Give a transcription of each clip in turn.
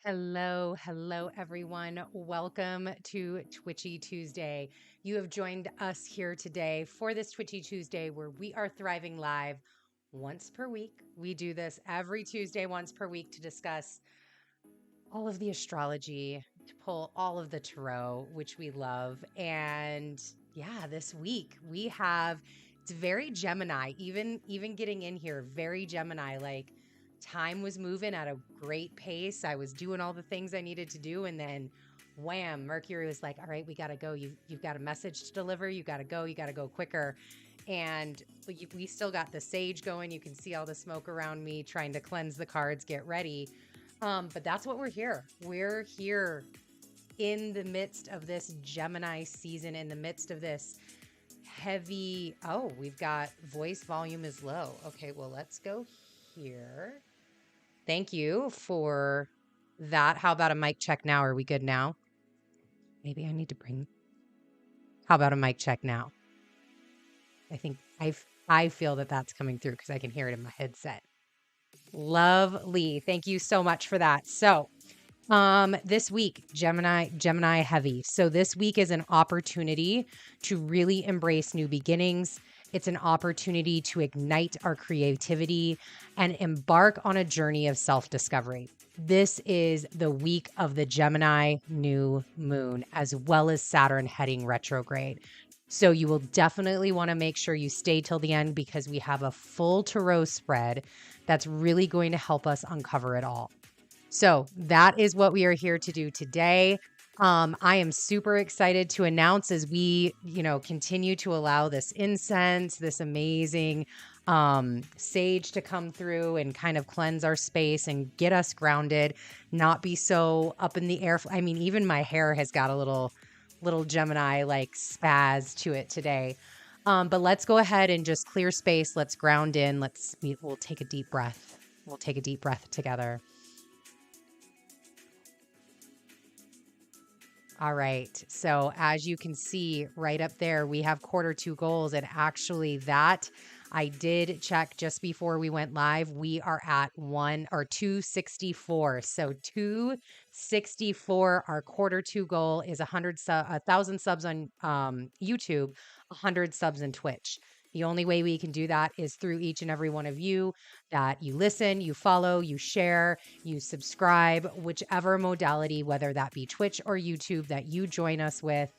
Hello, everyone. Welcome to Twitchy Tuesday. You have joined us here today for this Twitchy Tuesday where we are thriving live once per week. We do this every Tuesday, once per week, to discuss all of the astrology, to pull all of the tarot, which we love. And yeah, this week we have, it's very Gemini, even getting in here, very Gemini. Like, time was moving at a great pace. I was doing all the things I needed to do, and then wham, Mercury was like, all right, we got to go. You've got a message to deliver. You got to go quicker. And we still got the sage going. You can see all the smoke around me, trying to cleanse the cards, get ready. But that's what we're here. We're here in the midst of this Gemini season, in the midst of this heavy, we've got voice volume is low. Okay, well, let's go here. Thank you for that. How about a mic check now? Are we good now? Maybe I need to bring, how about a mic check now? I think I feel that that's coming through because I can hear it in my headset. Lovely. Thank you so much for that. So, this week, Gemini heavy. So this week is an opportunity to really embrace new beginnings. It's an opportunity to ignite our creativity and embark on a journey of self-discovery. This is the week of the Gemini New Moon, as well as Saturn heading retrograde. So you will definitely want to make sure you stay till the end because we have a full tarot spread that's really going to help us uncover it all. So that is what we are here to do today. I am super excited to announce as we, continue to allow this incense, this amazing sage to come through and kind of cleanse our space and get us grounded, not be so up in the air. I mean, even my hair has got a little Gemini like spaz to it today. But let's go ahead and just clear space. Let's ground in. We'll take a deep breath. We'll take a deep breath together. All right. So as you can see right up there, we have Q2 goals. And actually that I did check just before we went live. We are at 264. So 264, our Q2 goal is 1,000 subs on YouTube, 100 subs on Twitch. The only way we can do that is through each and every one of you that you listen, you follow, you share, you subscribe, whichever modality, whether that be Twitch or YouTube that you join us with.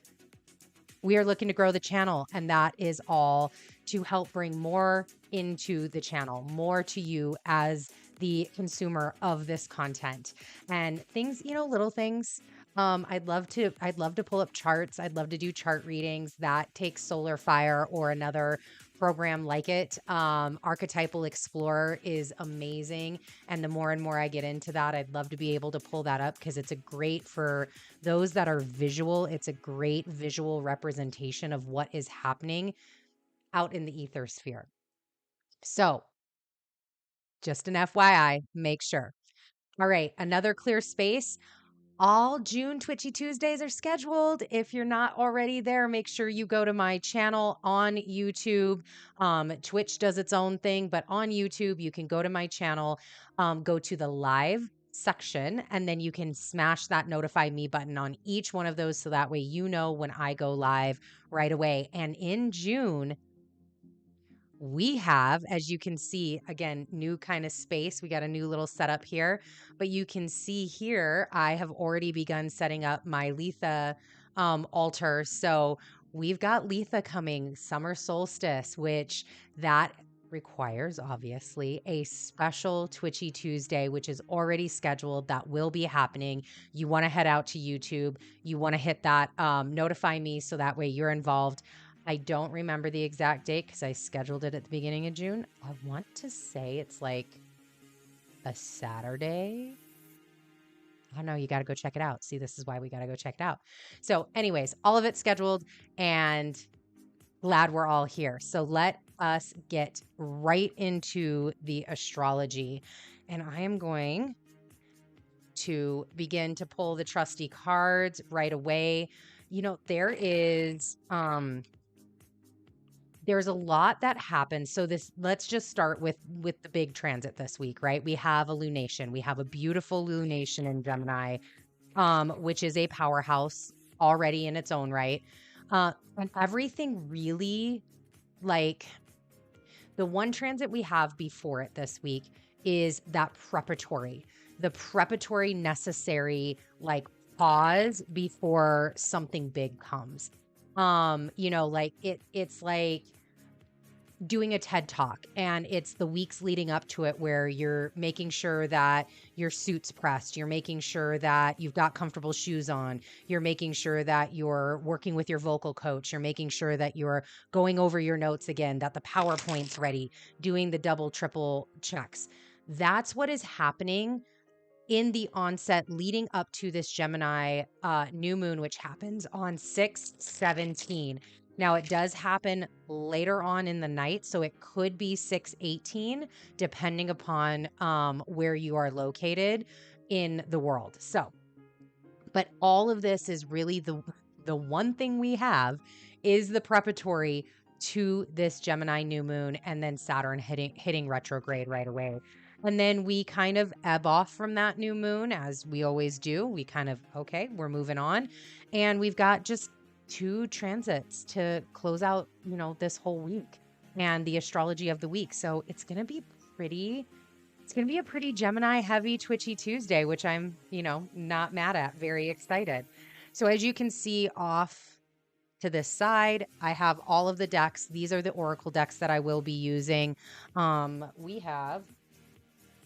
We are looking to grow the channel, and that is all to help bring more into the channel, more to you as the consumer of this content. And things, little things. I'd love to pull up charts. I'd love to do chart readings. That takes Solar Fire or another program like it. Archetypal Explorer is amazing. And the more and more I get into that, I'd love to be able to pull that up because it's a great for those that are visual. It's a great visual representation of what is happening out in the ether sphere. So just an FYI, make sure. All right, another clear space. All June Twitchy Tuesdays are scheduled. If you're not already there, make sure you go to my channel on YouTube. Twitch does its own thing, but on YouTube, you can go to my channel, go to the live section, and then you can smash that notify me button on each one of those. So that way, you know when I go live right away. And in June, we have, as you can see, again, new kind of space. We got a new little setup here, but you can see here, I have already begun setting up my Letha altar. So we've got Letha coming, summer solstice, which that requires obviously a special Twitchy Tuesday, which is already scheduled. That will be happening. You want to head out to YouTube. You want to hit that notify me so that way you're involved. I don't remember the exact date because I scheduled it at the beginning of June. I want to say it's like a Saturday. Oh no, you got to go check it out. See, this is why we got to go check it out. So anyways, all of it's scheduled and glad we're all here. So let us get right into the astrology. And I am going to begin to pull the trusty cards right away. There's a lot that happens. So let's just start with the big transit this week, right? We have a lunation. We have a beautiful lunation in Gemini, which is a powerhouse already in its own right. And everything really, like the one transit we have before it this week is that the preparatory necessary like pause before something big comes. It's like doing a TED talk, and it's the weeks leading up to it where you're making sure that your suit's pressed, you're making sure that you've got comfortable shoes on, you're making sure that you're working with your vocal coach, you're making sure that you're going over your notes again, that the PowerPoint's ready, doing the double triple checks. That's what is happening in the onset leading up to this Gemini new moon, which happens on 6/17. Now, it does happen later on in the night, so it could be 6/18, depending upon where you are located in the world. So, but all of this is really the one thing we have is the preparatory to this Gemini new moon, and then Saturn hitting retrograde right away. And then we kind of ebb off from that new moon, as we always do. We kind of, okay, we're moving on. And we've got just 2 transits to close out, this whole week and the astrology of the week. So it's going to be a pretty Gemini heavy twitchy Tuesday, which I'm, not mad at, very excited. So as you can see off to this side, I have all of the decks. These are the oracle decks that I will be using. We have,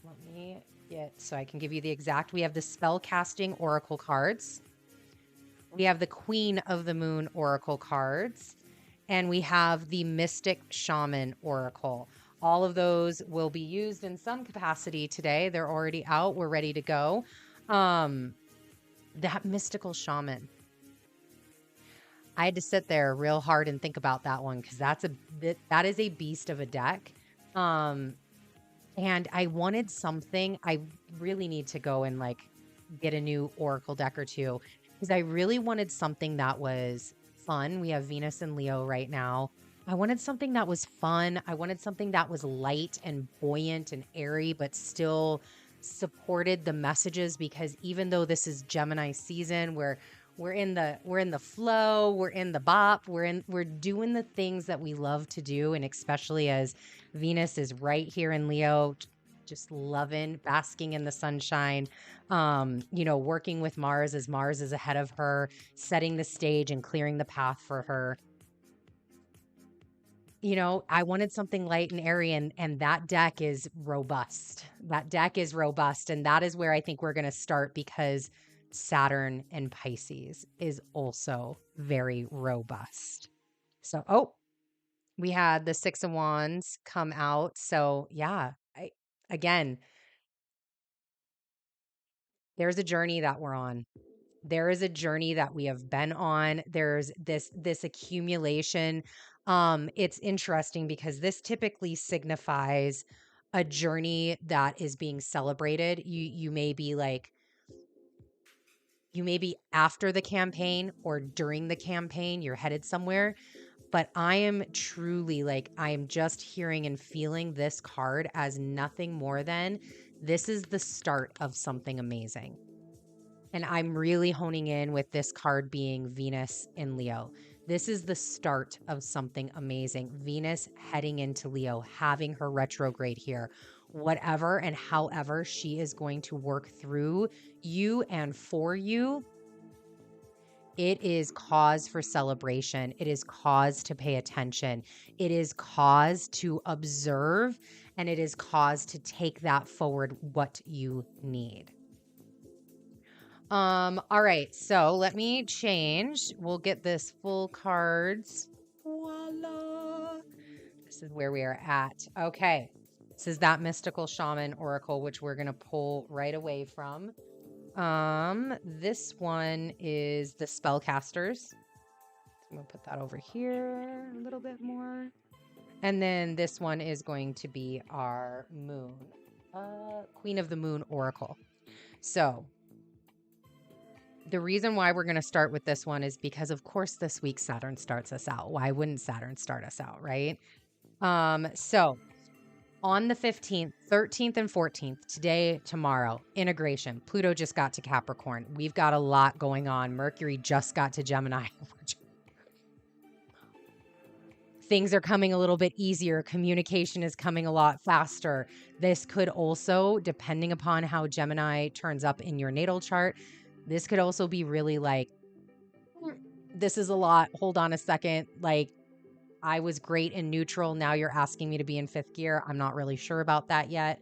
let me get, so I can give you the exact, we have the spell casting oracle cards. We have the Queen of the Moon oracle cards, and we have the Mystic Shaman oracle. All of those will be used in some capacity today. They're already out. We're ready to go. That mystical shaman. I had to sit there real hard and think about that one because that is a beast of a deck. And I wanted something. I really need to go and get a new oracle deck or two because I really wanted something that was fun. We have Venus and Leo right now. I wanted something that was fun. I wanted something that was light and buoyant and airy, but still supported the messages, because even though this is Gemini season, we're in the flow, we're in the bop, we're doing the things that we love to do. And especially as Venus is right here in Leo, just loving, basking in the sunshine, working with Mars as Mars is ahead of her, setting the stage and clearing the path for her. I wanted something light and airy, and that deck is robust. That deck is robust, and that is where I think we're going to start, because Saturn and Pisces is also very robust. So, we had the 6 of Wands come out. So, yeah, again, there's a journey that we're on. There is a journey that we have been on. There's this accumulation. It's interesting because this typically signifies a journey that is being celebrated. You may be after the campaign or during the campaign, you're headed somewhere. But I am truly I am just hearing and feeling this card as nothing more than this is the start of something amazing. And I'm really honing in with this card being Venus in Leo. This is the start of something amazing. Venus heading into Leo, having her retrograde here. Whatever and however she is going to work through you and for you, it is cause for celebration. It is cause to pay attention. It is cause to observe, and it is cause to take that forward what you need. All right, so let me change. We'll get this full cards. Voila. This is where we are at. Okay. This is that mystical shaman oracle, which we're going to pull right away from. This one is the spellcasters. I'm going to put that over here a little bit more. And then this one is going to be our moon, Queen of the Moon oracle. So the reason why we're going to start with this one is because, of course, this week Saturn starts us out. Why wouldn't Saturn start us out, right? So on the 15th, 13th, and 14th, today, tomorrow, integration. Pluto just got to Capricorn. We've got a lot going on. Mercury just got to Gemini. Things are coming a little bit easier. Communication is coming a lot faster. This could also, depending upon how Gemini turns up in your natal chart, this could also be really this is a lot. Hold on a second. I was great in neutral. Now you're asking me to be in 5th gear. I'm not really sure about that yet.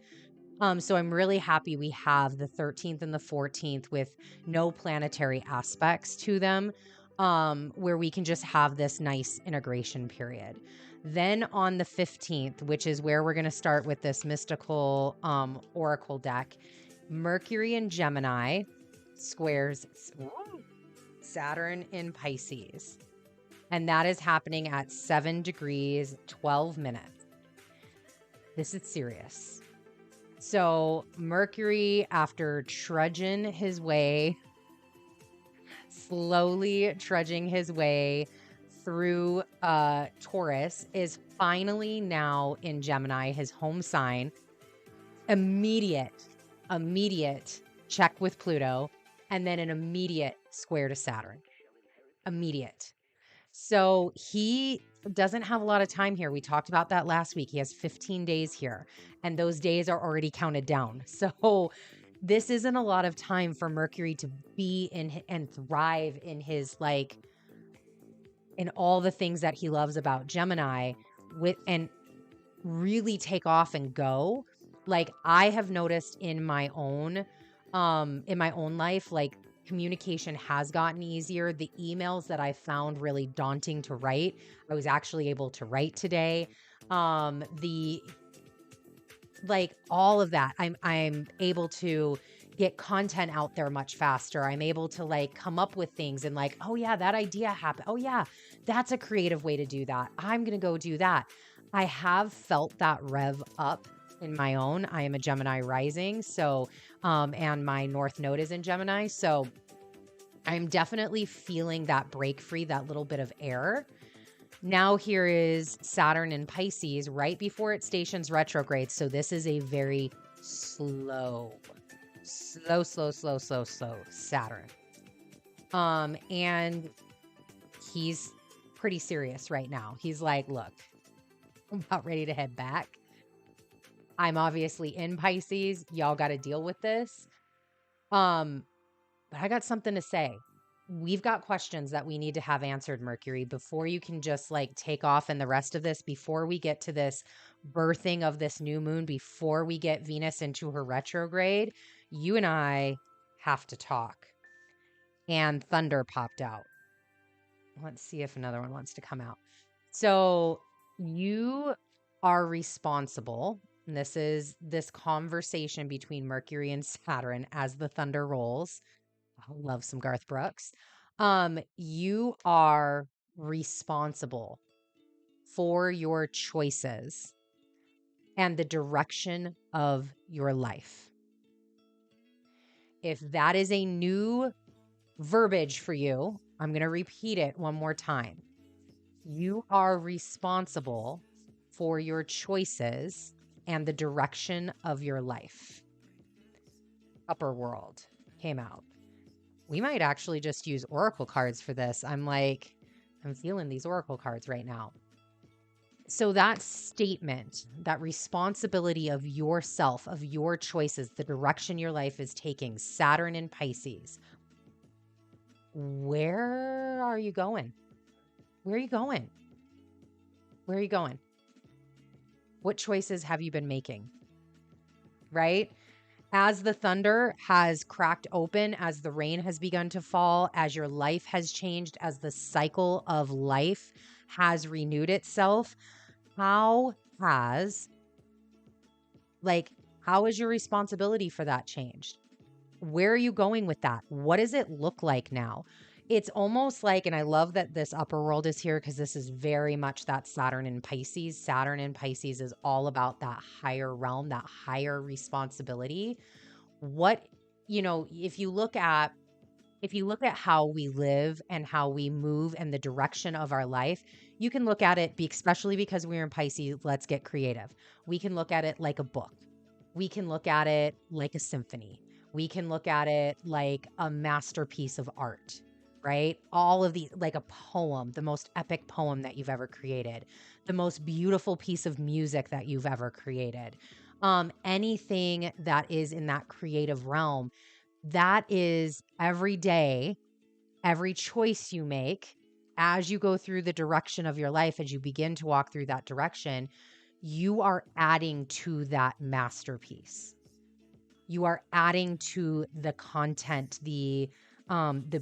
So I'm really happy we have the 13th and the 14th with no planetary aspects to them, where we can just have this nice integration period. Then on the 15th, which is where we're going to start with this mystical oracle deck, Mercury in Gemini squares Saturn in Pisces. And that is happening at 7 degrees, 12 minutes. This is serious. So Mercury, after slowly trudging his way through Taurus, is finally now in Gemini, his home sign. Immediate check with Pluto, and then an immediate square to Saturn. Immediate. So he doesn't have a lot of time here. We talked about that last week. He has 15 days here, and those days are already counted down. So this isn't a lot of time for Mercury to be in and thrive in his in all the things that he loves about Gemini and really take off and go. Like I have noticed in my own life, like communication has gotten easier. The emails that I found really daunting to write, I was actually able to write today. All of that, I'm able to get content out there much faster. I'm able to come up with things and oh yeah, that idea happened. Oh yeah, that's a creative way to do that. I'm going to go do that. I have felt that rev up in my own. I am a Gemini rising. So, and my North Node is in Gemini. So I'm definitely feeling that break free, that little bit of air. Now here is Saturn in Pisces right before it stations retrograde. So this is a very slow Saturn. And he's pretty serious right now. He's like, look, I'm about ready to head back. I'm obviously in Pisces. Y'all got to deal with this. But I got something to say. We've got questions that we need to have answered, Mercury, before you can just take off and the rest of this, before we get to this birthing of this new moon, before we get Venus into her retrograde, you and I have to talk. And thunder popped out. Let's see if another one wants to come out. So you are responsible. And this is this conversation between Mercury and Saturn as the thunder rolls. I love some Garth Brooks. You are responsible for your choices and the direction of your life. If that is a new verbiage for you, I'm going to repeat it one more time. You are responsible for your choices and the direction of your life. Upper world came out. We might actually just use oracle cards for this. I'm feeling these oracle cards right now. So that statement, that responsibility of yourself, of your choices, the direction your life is taking, Saturn in Pisces. Where are you going? Where are you going? Where are you going? What choices have you been making? Right? As the thunder has cracked open, as the rain has begun to fall, as your life has changed, as the cycle of life has renewed itself, how has your responsibility for that changed? Where are you going with that? What does it look like now? It's almost and I love that this upper world is here because this is very much that Saturn in Pisces. Saturn in Pisces is all about that higher realm, that higher responsibility. If you look at how we live and how we move and the direction of our life, you can look at it, especially because we're in Pisces, let's get creative. We can look at it like a book. We can look at it like a symphony. We can look at it like a masterpiece of art, right? All of these, like a poem, the most epic poem that you've ever created, the most beautiful piece of music that you've ever created. Anything that is in that creative realm, that is every day, every choice you make as you go through the direction of your life, as you begin to walk through that direction, you are adding to that masterpiece. You are adding to the content, the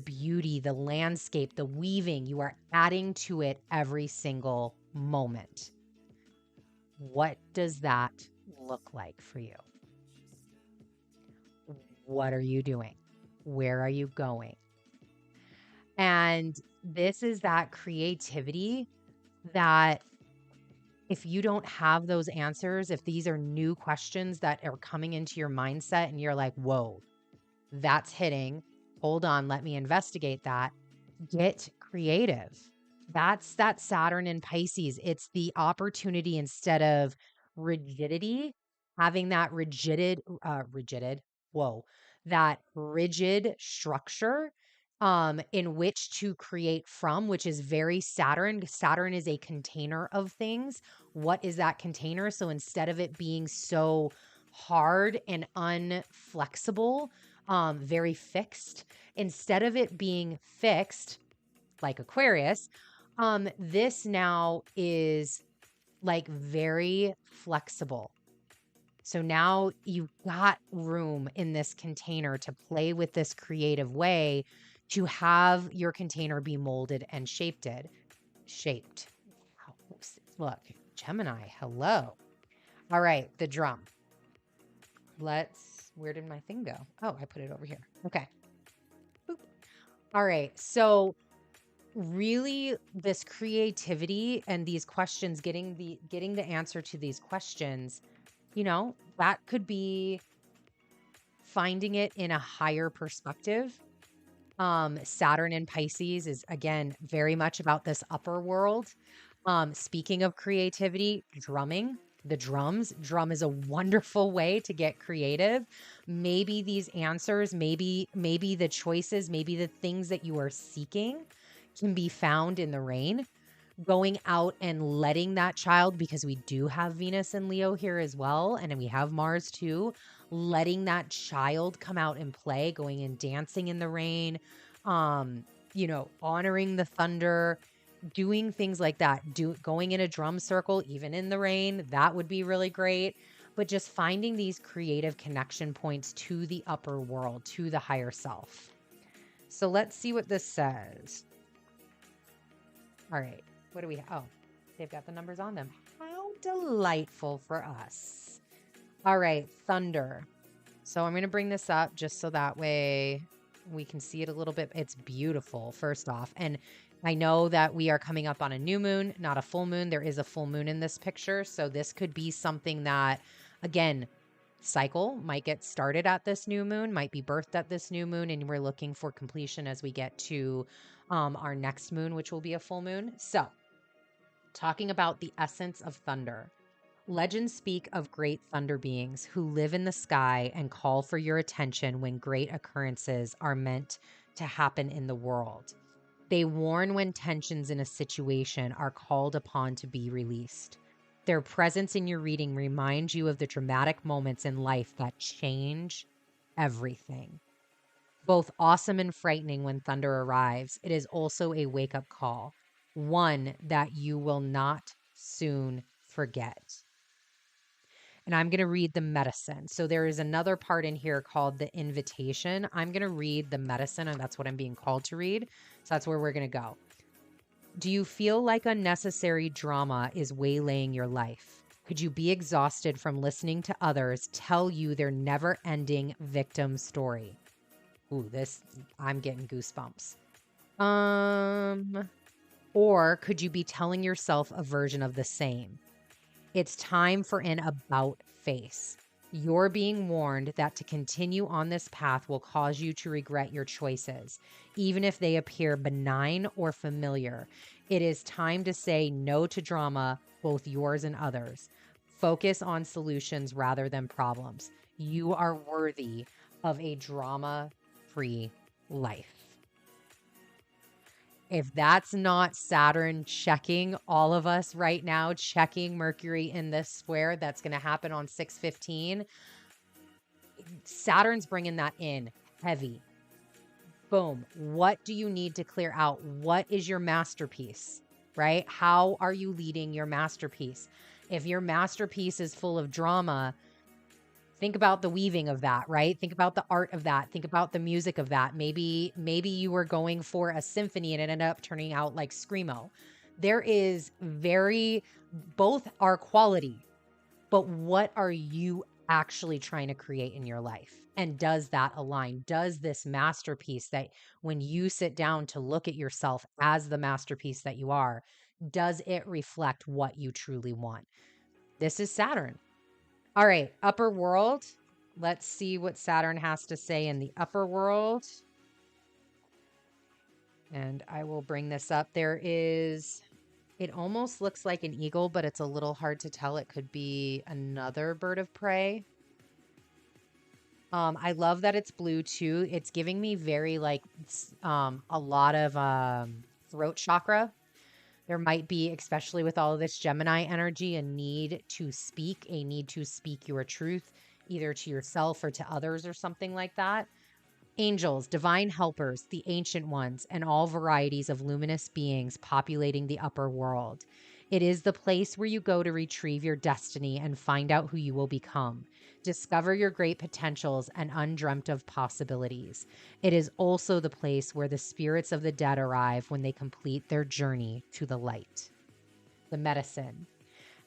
beauty, the landscape, the weaving. You are adding to it every single moment. What does that look like for you? What are you doing? Where are you going? And this is that creativity that if you don't have those answers, if these are new questions that are coming into your mindset and you're like, whoa, that's hitting. Hold on, let me investigate that. Get creative. That's that Saturn in Pisces. It's the opportunity instead of rigidity, having that that rigid structure in which to create from, which is very Saturn. Saturn is a container of things. What is that container? So instead of it being so hard and unflexible, very fixed, instead of it being fixed like Aquarius, this now is like very flexible. So now you've got room in this container to play with this creative way to have your container be molded and shaped. Wow, look, Gemini, hello. All right, the drum. Where did my thing go? Oh, I put it over here. Okay. Boop. All right. So really this creativity and these questions, getting the answer to these questions, that could be finding it in a higher perspective. Saturn in Pisces is again very much about this upper world. Speaking of creativity, drumming, the drum is a wonderful way to get creative. Maybe these answers, maybe the choices, maybe the things that you are seeking can be found in the rain. Going out and letting that child, because we do have Venus and Leo here as well, and we have Mars too, letting that child come out and play, going and dancing in the rain, honoring the thunder, doing things like that, going in a drum circle, even in the rain, that would be really great. But just finding these creative connection points to the upper world, to the higher self. So let's see what this says. All right. What do we have? Oh, they've got the numbers on them. How delightful for us. All right, thunder. So I'm going to bring this up just so that way we can see it a little bit. It's beautiful, first off. And I know that we are coming up on a new moon, not a full moon. There is a full moon in this picture. So this could be something that, again, cycle might get started at this new moon, might be birthed at this new moon, and we're looking for completion as we get to our next moon, which will be a full moon. So talking about the essence of thunder. Legends speak of great thunder beings who live in the sky and call for your attention when great occurrences are meant to happen in the world. They warn when tensions in a situation are called upon to be released. Their presence in your reading reminds you of the dramatic moments in life that change everything. Both awesome and frightening when thunder arrives, it is also a wake-up call, one that you will not soon forget. And I'm going to read the medicine. So there is another part in here called the invitation. I'm going to read the medicine, and that's what I'm being called to read. So that's where we're going to go. Do you feel like unnecessary drama is waylaying your life? Could you be exhausted from listening to others tell you their never-ending victim story? Ooh, I'm getting goosebumps. Or could you be telling yourself a version of the same? It's time for an about face. You're being warned that to continue on this path will cause you to regret your choices, even if they appear benign or familiar. It is time to say no to drama, both yours and others. Focus on solutions rather than problems. You are worthy of a drama-free life. If that's not Saturn checking all of us right now, checking Mercury in this square, that's going to happen on 6/15. Saturn's bringing that in heavy. Boom. What do you need to clear out? What is your masterpiece, right? How are you leading your masterpiece? If your masterpiece is full of drama, think about the weaving of that, right? Think about the art of that. Think about the music of that. Maybe you were going for a symphony and it ended up turning out like Screamo. There is both are quality, but what are you actually trying to create in your life? And does that align? Does this masterpiece that when you sit down to look at yourself as the masterpiece that you are, does it reflect what you truly want? This is Saturn. All right, upper world. Let's see what Saturn has to say in the upper world. And I will bring this up. It almost looks like an eagle, but it's a little hard to tell. It could be another bird of prey. I love that it's blue too. It's giving me very a lot of throat chakra. There might be, especially with all of this Gemini energy, a need to speak your truth, either to yourself or to others or something like that. Angels, divine helpers, the ancient ones, and all varieties of luminous beings populating the upper world. It is the place where you go to retrieve your destiny and find out who you will become. Discover your great potentials and undreamt of possibilities. It is also the place where the spirits of the dead arrive when they complete their journey to the light. The medicine.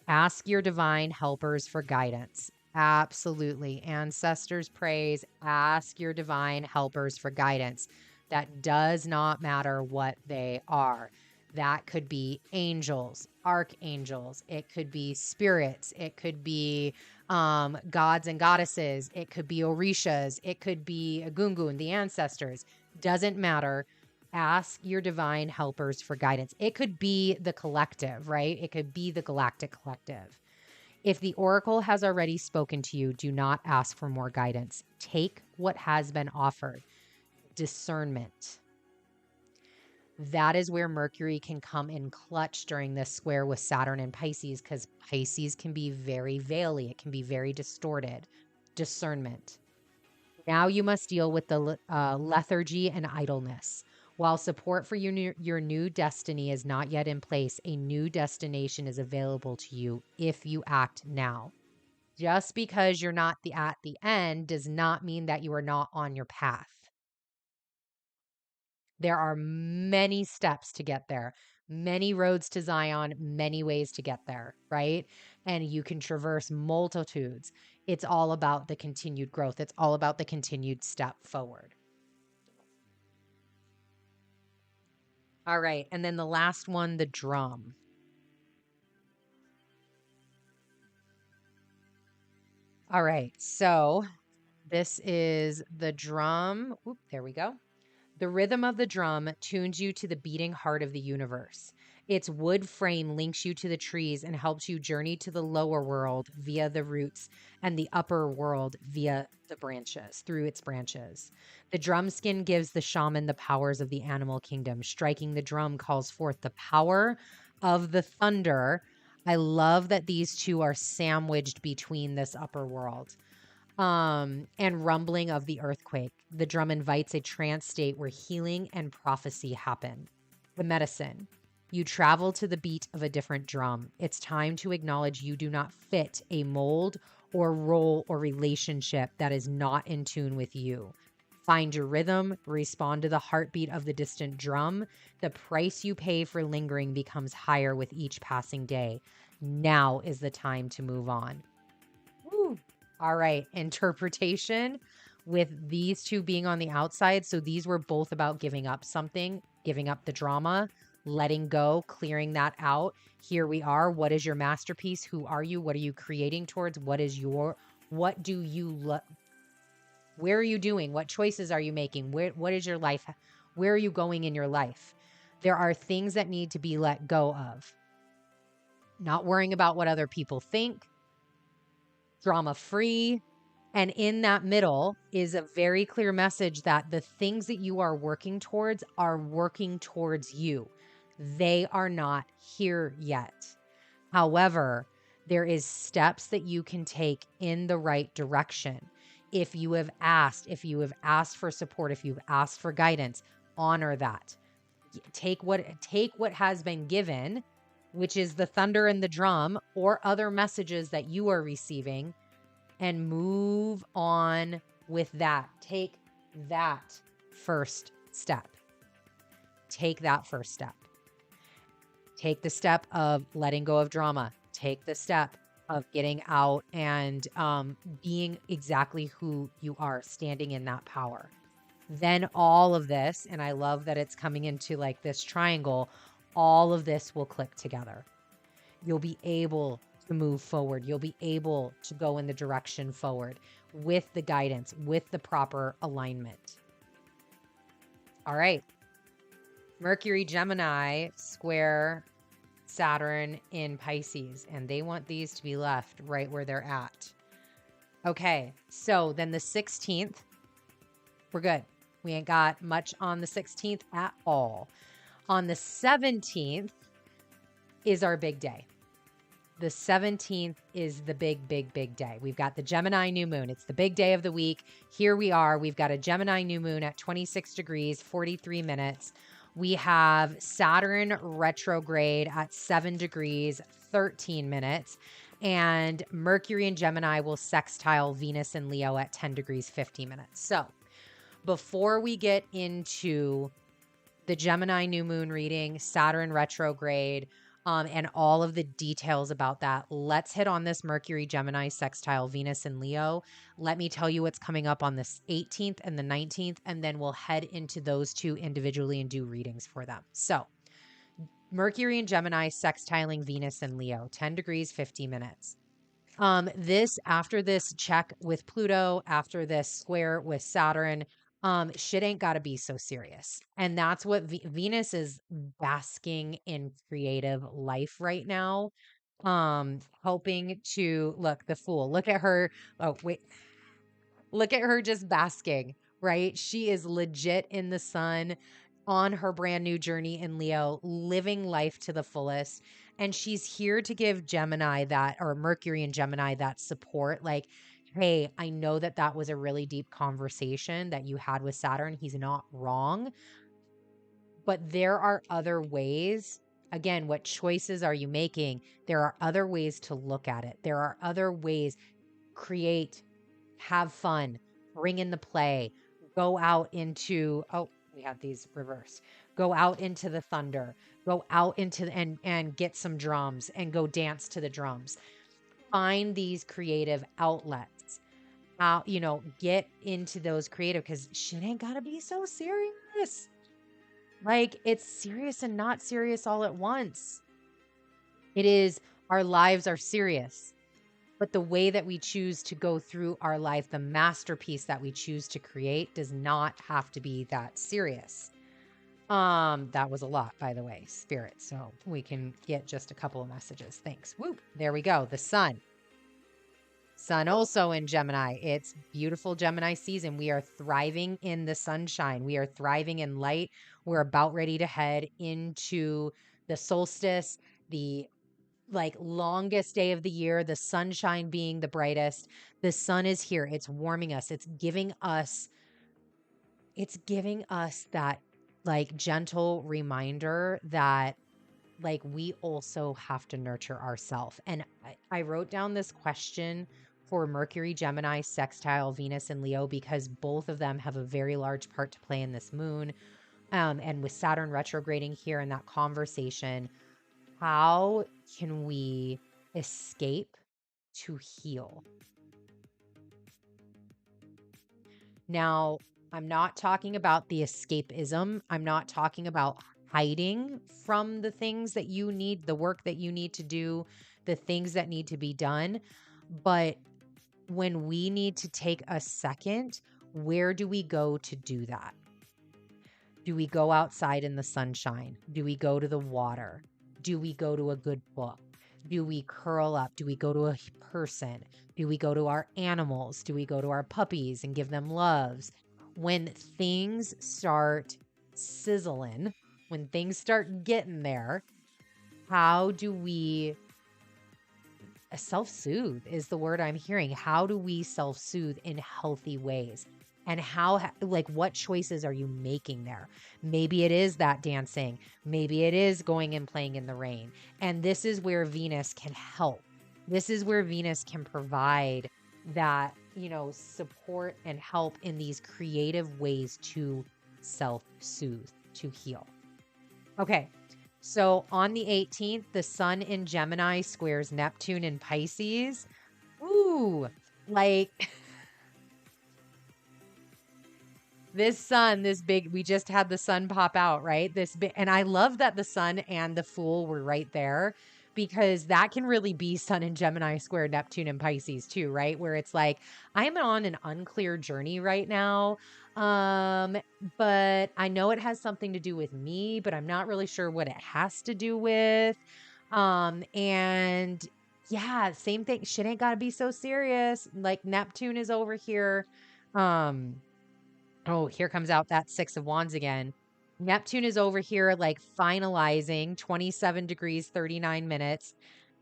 Ask your divine helpers for guidance. Absolutely. Ancestors praise, ask your divine helpers for guidance. That does not matter what they are. That could be angels, archangels, it could be spirits, it could be gods and goddesses, it could be orishas, it could be Agungun, the ancestors. Doesn't matter. Ask your divine helpers for guidance. It could be the collective, right? It could be the galactic collective. If the oracle has already spoken to you, do not ask for more guidance. Take what has been offered. Discernment. That is where Mercury can come in clutch during this square with Saturn and Pisces, because Pisces can be very veily. It can be very distorted. Discernment. Now you must deal with the lethargy and idleness. While support for your new destiny is not yet in place, a new destination is available to you if you act now. Just because you're not at the end does not mean that you are not on your path. There are many steps to get there, many roads to Zion, many ways to get there, right? And you can traverse multitudes. It's all about the continued growth. It's all about the continued step forward. All right. And then the last one, the drum. All right. So this is the drum. Oop, there we go. The rhythm of the drum tunes you to the beating heart of the universe. Its wood frame links you to the trees and helps you journey to the lower world via the roots and the upper world via the branches, through its branches. The drum skin gives the shaman the powers of the animal kingdom. Striking the drum calls forth the power of the thunder. I love that these two are sandwiched between this upper world and rumbling of the earthquake. The drum invites a trance state where healing and prophecy happen. The medicine. You travel to the beat of a different drum. It's time to acknowledge you do not fit a mold or role or relationship that is not in tune with you. Find your rhythm, respond to the heartbeat of the distant drum. The price you pay for lingering becomes higher with each passing day. Now is the time to move on. Woo. All right, interpretation with these two being on the outside. So these were both about giving up something, giving up the drama, letting go, clearing that out. Here we are. What is your masterpiece? Who are you? What are you creating towards? What do you where are you doing? What choices are you making? What is your life? Where are you going in your life? There are things that need to be let go of. Not worrying about what other people think. Drama free. And in that middle is a very clear message that the things that you are working towards you. They are not here yet. However, there is steps that you can take in the right direction. If you have asked for support, if you've asked for guidance, honor that. Take what has been given, which is the thunder and the drum or other messages that you are receiving, and move on with that. Take that first step. Take that first step. Take the step of letting go of drama. Take the step of getting out and being exactly who you are, standing in that power. Then all of this, and I love that it's coming into like this triangle, all of this will click together. You'll be able to move forward. You'll be able to go in the direction forward with the guidance, with the proper alignment. All right. Mercury Gemini square Saturn in Pisces, and they want these to be left right where they're at. Okay, so then the 16th, we're good. We ain't got much on the 16th at all. On the 17th is our big day. The 17th is the big day. We've got the Gemini New Moon. It's the big day of the week. Here we are. We've got a Gemini New Moon at 26 degrees, 43 minutes. We have Saturn retrograde at 7 degrees, 13 minutes. And Mercury and Gemini will sextile Venus and Leo at 10 degrees, 50 minutes. So before we get into the Gemini New Moon reading, Saturn retrograde, and all of the details about that, let's hit on this Mercury Gemini sextile Venus and Leo. Let me tell you what's coming up on the 18th and the 19th, and then we'll head into those two individually and do readings for them. So Mercury and Gemini sextiling Venus and Leo, 10 degrees, 50 minutes. After this check with Pluto, after this square with Saturn, shit ain't gotta be so serious. And that's what Venus is basking in creative life right now. Helping to look the fool. Look at her. Oh, wait. Look at her just basking, right? She is legit in the sun on her brand new journey in Leo, living life to the fullest. And she's here to give Gemini that, or Mercury and Gemini that support. Like, hey, I know that that was a really deep conversation that you had with Saturn. He's not wrong. But there are other ways. Again, what choices are you making? There are other ways to look at it. There are other ways. Create, have fun, bring in the play, go out into, oh, we have these reversed. Go out into the thunder, go out into and get some drums and go dance to the drums. Find these creative outlets. Get into those creative, because shit ain't gotta be so serious. Like, it's serious and not serious all at once. It is, our lives are serious. But the way that we choose to go through our life, the masterpiece that we choose to create, does not have to be that serious. That was a lot, by the way, Spirit. So we can get just a couple of messages. Thanks. Woo. There we go. The sun. Sun also in Gemini. It's beautiful Gemini season. We are thriving in the sunshine. We are thriving in light. We're about ready to head into the solstice, the longest day of the year, the sunshine being the brightest. The sun is here. It's warming us. It's giving us that gentle reminder that we also have to nurture ourselves. And I wrote down this question for Mercury, Gemini, sextile, Venus, and Leo, because both of them have a very large part to play in this moon. And with Saturn retrograding here in that conversation, how can we escape to heal? Now, I'm not talking about the escapism. I'm not talking about hiding from the things that you need, the work that you need to do, the things that need to be done. But when we need to take a second, where do we go to do that? Do we go outside in the sunshine? Do we go to the water? Do we go to a good book? Do we curl up? Do we go to a person? Do we go to our animals? Do we go to our puppies and give them loves? When things start sizzling, when things start getting there, how do we self-soothe is the word I'm hearing. How do we self-soothe in healthy ways? And what choices are you making there? Maybe it is that dancing. Maybe it is going and playing in the rain. And this is where Venus can help. This is where Venus can provide that, support and help in these creative ways to self-soothe, to heal. Okay. So on the 18th, the sun in Gemini squares Neptune in Pisces. Ooh, like this sun, this big, we just had the sun pop out, right? This big, and I love that the sun and the fool were right there because that can really be sun in Gemini square Neptune and Pisces too, right? Where it's like, I'm on an unclear journey right now. Um, but I know it has something to do with me, but I'm not really sure what it has to do with. And yeah, same thing. Shit ain't gotta be so serious. Like Neptune is over here. Um, Oh, here comes out that 6 of wands again. Neptune is over here, like, finalizing 27 degrees, 39 minutes.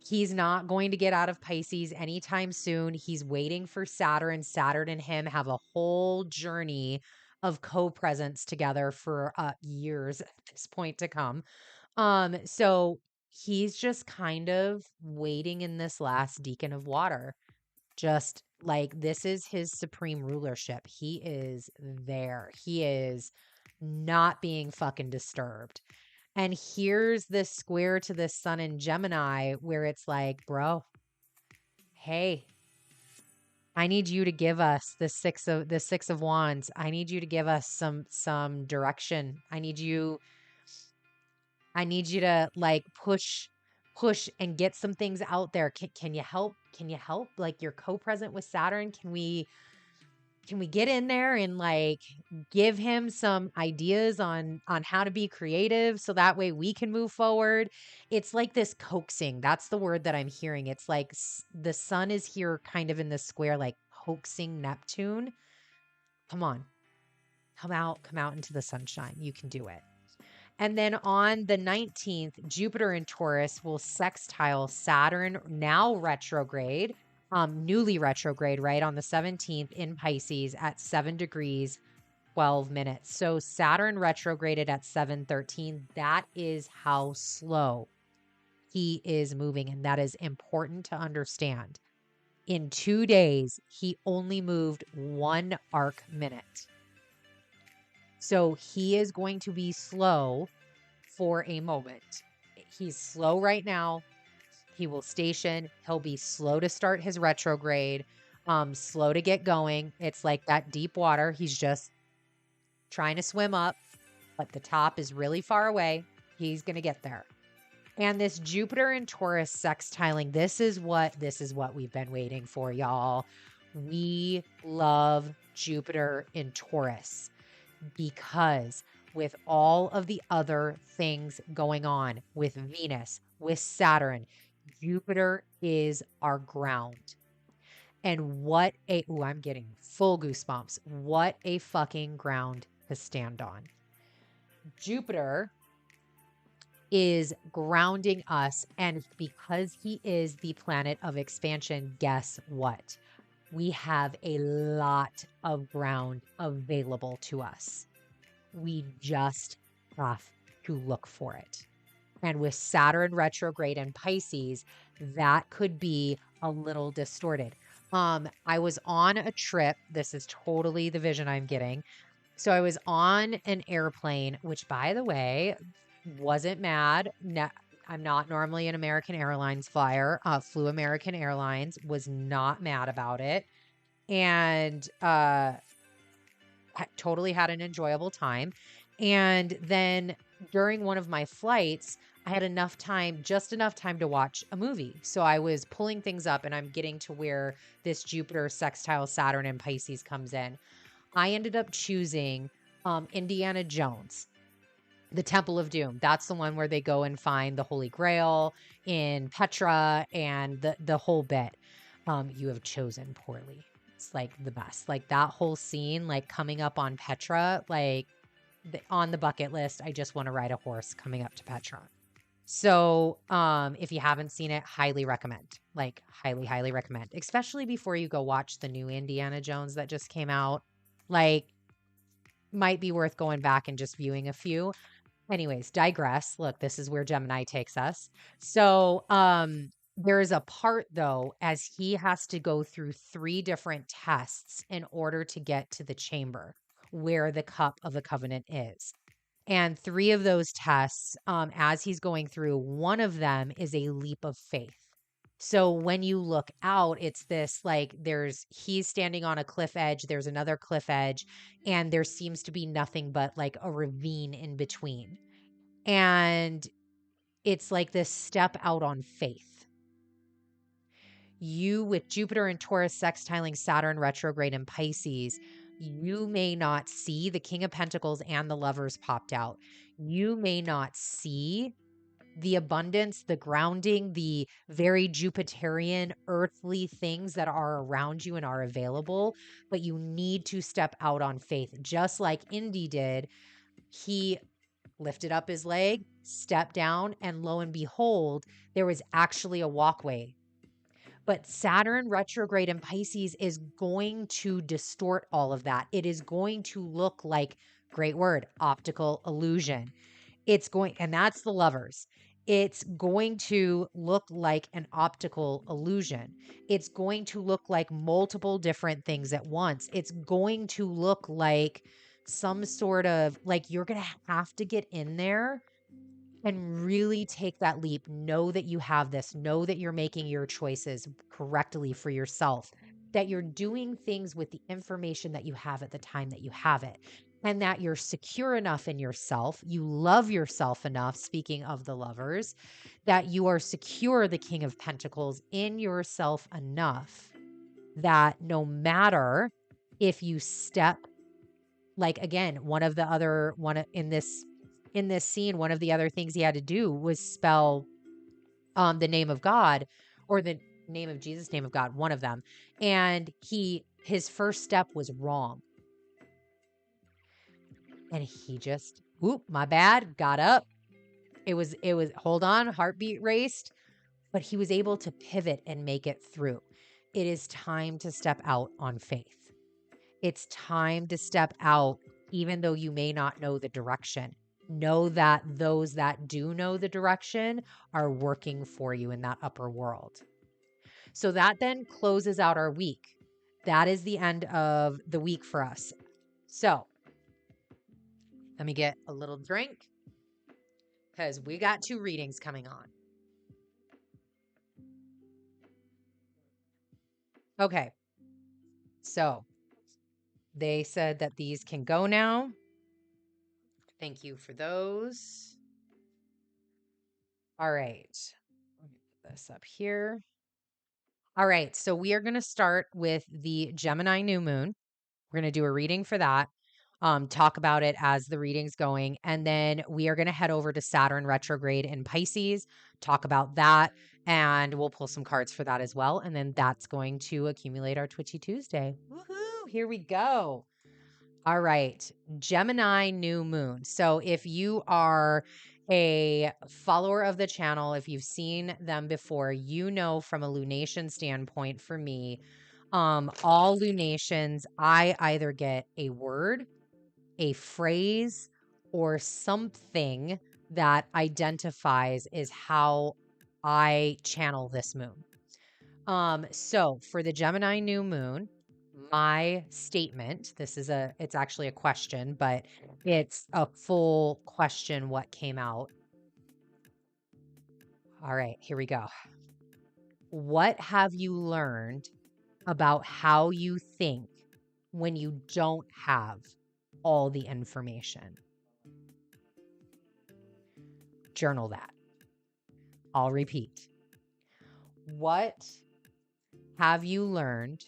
He's not going to get out of Pisces anytime soon. He's waiting for Saturn. Saturn and him have a whole journey of co-presence together for, years at this point to come. So he's just kind of waiting in this last deacon of water. Just like this is his supreme rulership. He is there. He is not being fucking disturbed. And here's this square to this sun in Gemini where it's like, bro, hey, I need you to give us the 6 of wands. I need you to give us some direction. I need you to like push and get some things out there. Can you help? Can you help? Like you're co-present with Saturn. Can we get in there and like give him some ideas on how to be creative so that way we can move forward? It's like this coaxing. That's the word that I'm hearing. It's like the sun is here kind of in the square like coaxing Neptune. Come on. Come out into the sunshine. You can do it. And then on the 19th, Jupiter in Taurus will sextile Saturn, now retrograde, newly retrograde, right? On the 17th in Pisces at 7 degrees, 12 minutes. So Saturn retrograded at 7:13. That is how slow he is moving. And that is important to understand. In 2 days, he only moved 1 arc minute. So he is going to be slow for a moment. He's slow right now. He will station. He'll be slow to start his retrograde, slow to get going. It's like that deep water. He's just trying to swim up, but the top is really far away. He's going to get there. And this Jupiter and Taurus sextiling, this is what we've been waiting for, y'all. We love Jupiter in Taurus because with all of the other things going on with Venus, with Saturn, Jupiter is our ground. And I'm getting full goosebumps. What a fucking ground to stand on. Jupiter is grounding us. And because he is the planet of expansion, guess what? We have a lot of ground available to us. We just have to look for it. And with Saturn retrograde in Pisces, that could be a little distorted. I was on a trip. This is totally the vision I'm getting. So I was on an airplane, which by the way, wasn't mad. No, I'm not normally an American Airlines flyer. Flew American Airlines, was not mad about it. And totally had an enjoyable time. And then during one of my flights, I had just enough time to watch a movie. So I was pulling things up and I'm getting to where this Jupiter sextile Saturn and Pisces comes in. I ended up choosing Indiana Jones, the Temple of Doom. That's the one where they go and find the Holy Grail in Petra and the whole bit. You have chosen poorly. It's like the best. Like that whole scene, like coming up on Petra, like on the bucket list. I just want to ride a horse coming up to Petra. So, if you haven't seen it, highly recommend. Like highly, highly recommend. Especially before you go watch the new Indiana Jones that just came out. Like, might be worth going back and just viewing a few. Anyways, digress. Look, this is where Gemini takes us. So, there is a part though, as he has to go through 3 different tests in order to get to the chamber where the cup of the covenant is. And 3 of those tests, as he's going through, one of them is a leap of faith. So when you look out, it's this like he's standing on a cliff edge, there's another cliff edge, and there seems to be nothing but like a ravine in between. And it's like this step out on faith. You, with Jupiter and Taurus sextiling Saturn retrograde in Pisces, you may not see the King of Pentacles and the Lovers popped out. You may not see the abundance, the grounding, the very Jupiterian earthly things that are around you and are available, but you need to step out on faith. Just like Indy did, he lifted up his leg, stepped down, and lo and behold, there was actually a walkway. But Saturn retrograde in Pisces is going to distort all of that. It is going to look like, great word, optical illusion. And that's the Lovers. It's going to look like an optical illusion. It's going to look like multiple different things at once. It's going to look like some sort of like you're going to have to get in there and really take that leap. Know that you have this. Know that you're making your choices correctly for yourself, that you're doing things with the information that you have at the time that you have it, and that you're secure enough in yourself. You love yourself enough, speaking of the Lovers, that you are secure, the King of Pentacles, in yourself enough that no matter if you step, like again, in this scene, one of the other things he had to do was spell the name of God or the name of Jesus, name of God, one of them. And his first step was wrong. And he just, whoop, my bad, got up. It was, hold on, heartbeat raced, but he was able to pivot and make it through. It is time to step out on faith. It's time to step out, even though you may not know the direction. Know that those that do know the direction are working for you in that upper world. So that then closes out our week. That is the end of the week for us. So let me get a little drink because we got 2 readings coming on. Okay. So they said that these can go now. Thank you for those. All right. Let me put this up here. All right. So we are going to start with the Gemini New Moon. We're going to do a reading for that. Talk about it as the reading's going. And then we are going to head over to Saturn retrograde in Pisces, talk about that, and we'll pull some cards for that as well. And then that's going to accumulate our Twitchy Tuesday. Woohoo! Here we go. All right. Gemini New Moon. So if you are a follower of the channel, if you've seen them before, you know from a lunation standpoint for me, all lunations, I either get a word, a phrase, or something that identifies is how I channel this moon. So for the Gemini New Moon, my statement, it's actually a question, but it's a full question what came out. All right, here we go. What have you learned about how you think when you don't have all the information? Journal that. I'll repeat. What have you learned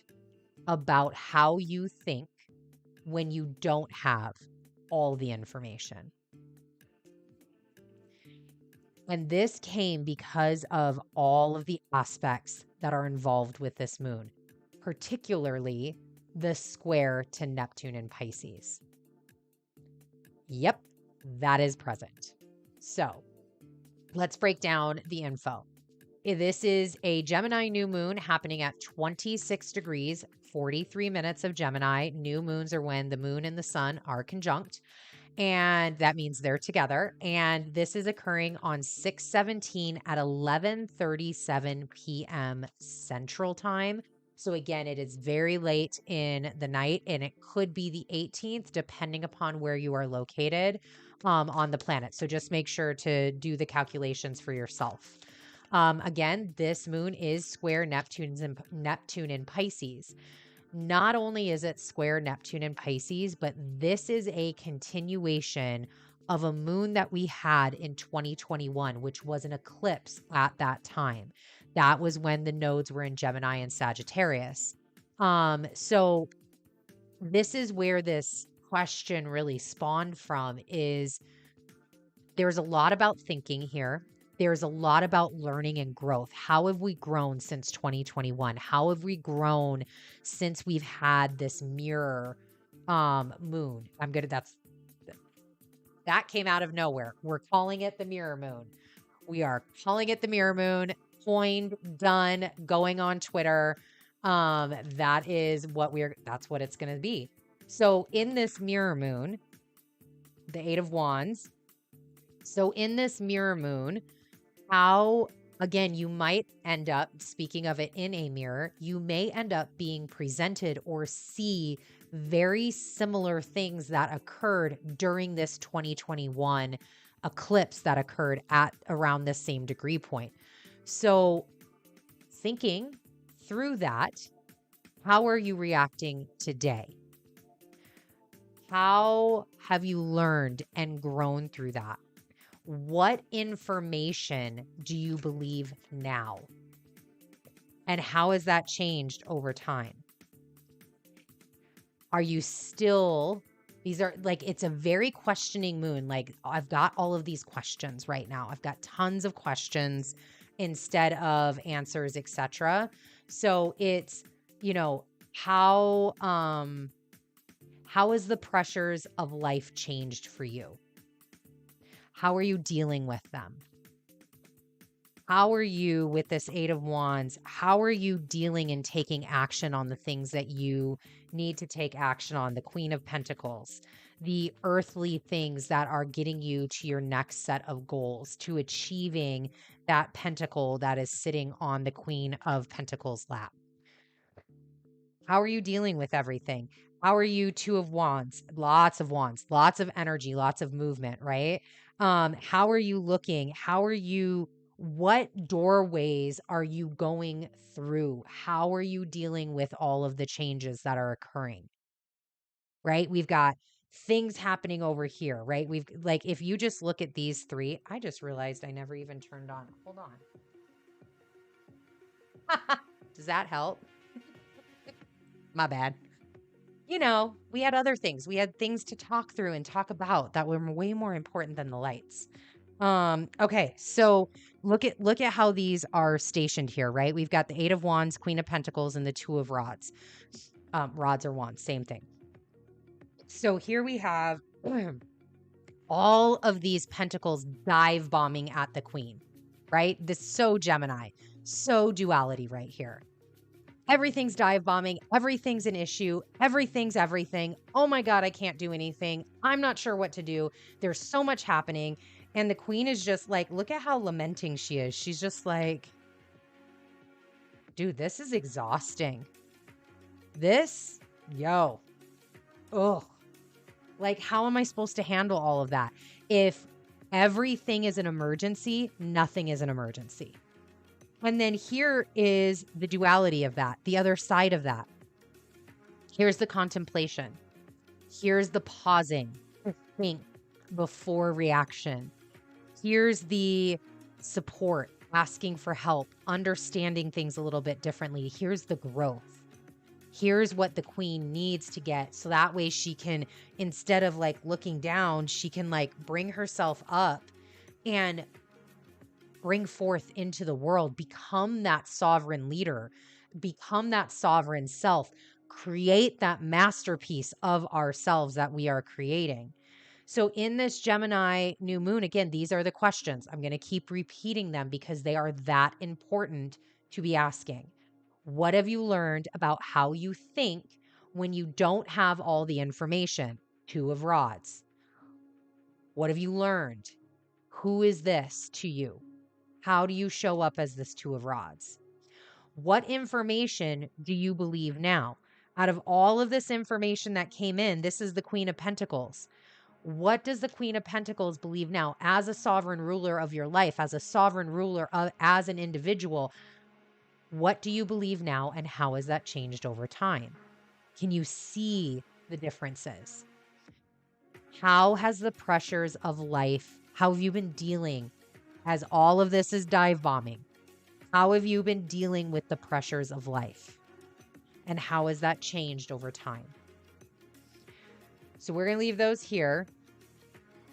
about how you think when you don't have all the information? And this came because of all of the aspects that are involved with this moon, particularly the square to Neptune in Pisces. Yep, that is present. So let's break down the info. This is a Gemini new moon happening at 26 degrees, 43 minutes of Gemini. New moons are when the moon and the sun are conjunct, and that means they're together. And this is occurring on 6/17 at 11:37 p.m. Central Time, So again, it is very late in the night, and it could be the 18th, depending upon where you are located on the planet. So just make sure to do the calculations for yourself. Again, this moon is square Neptune in Pisces. Not only is it square Neptune in Pisces, but this is a continuation of a moon that we had in 2021, which was an eclipse at that time. That was when the nodes were in Gemini and Sagittarius. So this is where this question really spawned from. Is there's a lot about thinking here. There's a lot about learning and growth. How have we grown since 2021? How have we grown since we've had this mirror moon? That came out of nowhere. We're calling it the mirror moon. We are calling it the mirror moon. Coined, done, going on Twitter. That's what it's going to be. So in this mirror moon, the 8 of Wands. So in this mirror moon, how, again, you might end up, speaking of it in a mirror, you may end up being presented or see very similar things that occurred during this 2021 eclipse that occurred at around the same degree point. So thinking through that, how are you reacting today? How have you learned and grown through that? What information do you believe now? And how has that changed over time? Are you still, these are like, it's a very questioning moon. Like, I've got all of these questions right now. I've got tons of questions instead of answers, etc. So it's, how has the pressures of life changed for you? How are you dealing with them? How are you with this 8 of Wands? How are you dealing and taking action on the things that you need to take action on? The Queen of Pentacles, the earthly things that are getting you to your next set of goals, to achieving that pentacle that is sitting on the Queen of Pentacles lap. How are you dealing with everything? How are you 2 of Wands, lots of energy, lots of movement, right? How are you looking? What doorways are you going through? How are you dealing with all of the changes that are occurring? Right? We've got things happening over here, right? If you just look at these three, I just realized I never even turned on. Hold on. Does that help? My bad. We had other things. We had things to talk through and talk about that were way more important than the lights. Okay, so look at how these are stationed here, right? We've got the 8 of Wands, Queen of Pentacles, and the 2 of Rods. Rods or wands, same thing. So here we have all of these pentacles dive bombing at the Queen, right? This is so Gemini, so duality right here. Everything's dive bombing. Everything's an issue. Everything's everything. Oh my God, I can't do anything. I'm not sure what to do. There's so much happening. And the Queen is just like, look at how lamenting she is. She's just like, dude, this is exhausting. Ugh. Like, how am I supposed to handle all of that? If everything is an emergency, nothing is an emergency. And then here is the duality of that, the other side of that. Here's the contemplation. Here's the pausing to think before reaction. Here's the support, asking for help, understanding things a little bit differently. Here's the growth. Here's what the Queen needs to get. So that way she can, instead of like looking down, she can like bring herself up and bring forth into the world, become that sovereign leader, become that sovereign self, create that masterpiece of ourselves that we are creating. So in this Gemini new moon, again, these are the questions. I'm going to keep repeating them because they are that important to be asking. What have you learned about how you think when you don't have all the information? 2 of Rods. What have you learned? Who is this to you? How do you show up as this 2 of Rods? What information do you believe now? Out of all of this information that came in, this is the Queen of Pentacles. What does the Queen of Pentacles believe now as a sovereign ruler of your life, as a sovereign ruler as an individual? What do you believe now, and how has that changed over time? Can you see the differences? How has the pressures of life, how have you been dealing as all of this is dive bombing? How have you been dealing with the pressures of life? And how has that changed over time? So we're going to leave those here.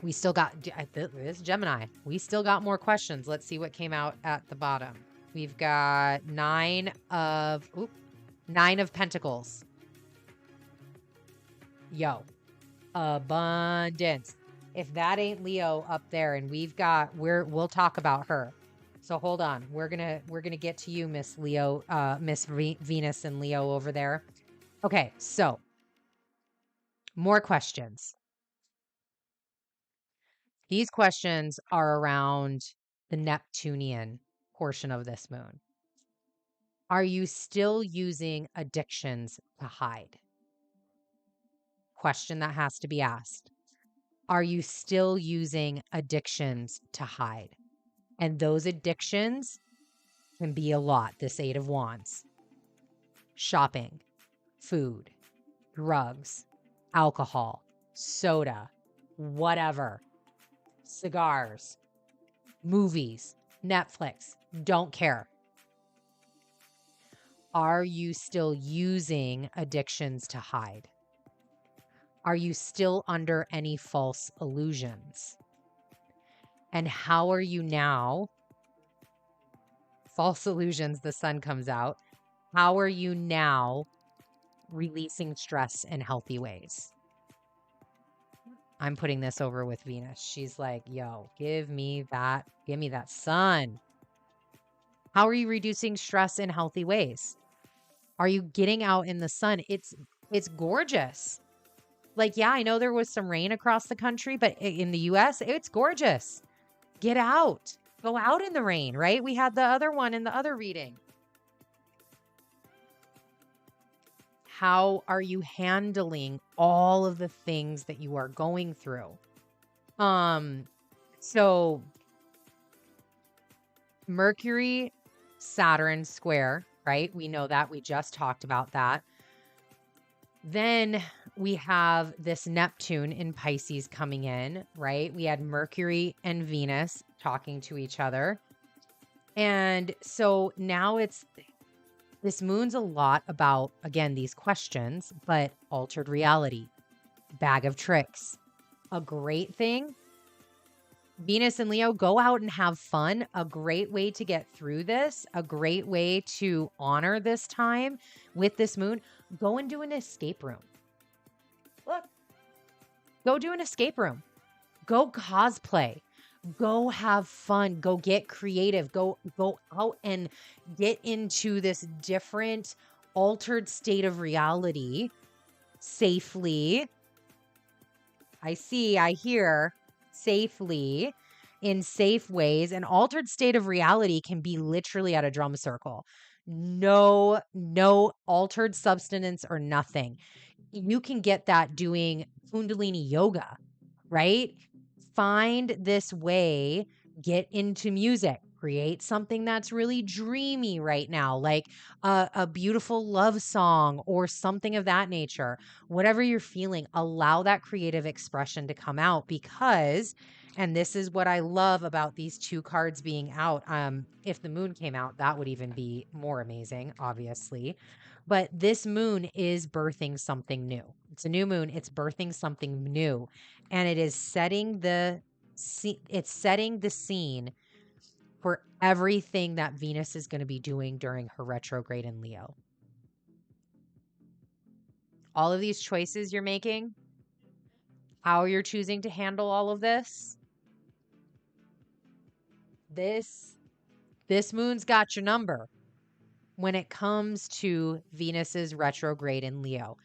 We still got this Gemini. We still got more questions. Let's see what came out at the bottom. We've got nine of Pentacles. Yo, abundance. If that ain't Leo up there, and we'll talk about her. So hold on. We're gonna get to you, Miss Leo, Miss Venus and Leo over there. Okay, so more questions. These questions are around the Neptunian portion of this moon. Are you still using addictions to hide? Question that has to be asked. Are you still using addictions to hide? And those addictions can be a lot. This Eight of Wands. Shopping, food, drugs, alcohol, soda, whatever, cigars, movies, Netflix, don't care. Are you still using addictions to hide? Are you still under any false illusions? And how are you now? False illusions, the sun comes out. How are you now releasing stress in healthy ways? I'm putting this over with Venus. She's like, yo, give me that sun. How are you reducing stress in healthy ways? Are you getting out in the sun? It's gorgeous. Like, yeah, I know there was some rain across the country, but in the US, it's gorgeous. Get out. Go out in the rain, right? We had the other one in the other reading. How are you handling all of the things that you are going through? So Mercury, Saturn square, right? We know that. We just talked about that. Then we have this Neptune in Pisces coming in, right? We had Mercury and Venus talking to each other. And so now this moon's a lot about, again, these questions, but altered reality, bag of tricks. A great thing, Venus and Leo, go out and have fun. A great way to get through this, a great way to honor this time with this moon, go and do an escape room. Look, go do an escape room. Go cosplay. Go have fun. Go get creative. Go out and get into this different altered state of reality safely. I hear safely in safe ways. An altered state of reality can be literally at a drum circle. No altered substance or nothing. You can get that doing Kundalini yoga, right? Find this way, get into music, create something that's really dreamy right now, like a beautiful love song or something of that nature. Whatever you're feeling, allow that creative expression to come out because, and this is what I love about these two cards being out. If the moon came out, that would even be more amazing, obviously. But this moon is birthing something new. It's a new moon. It's birthing something new. And it is setting the scene for everything that Venus is going to be doing during her retrograde in Leo. All of these choices you're making, how you're choosing to handle all of this, this moon's got your number when it comes to Venus's retrograde in Leo.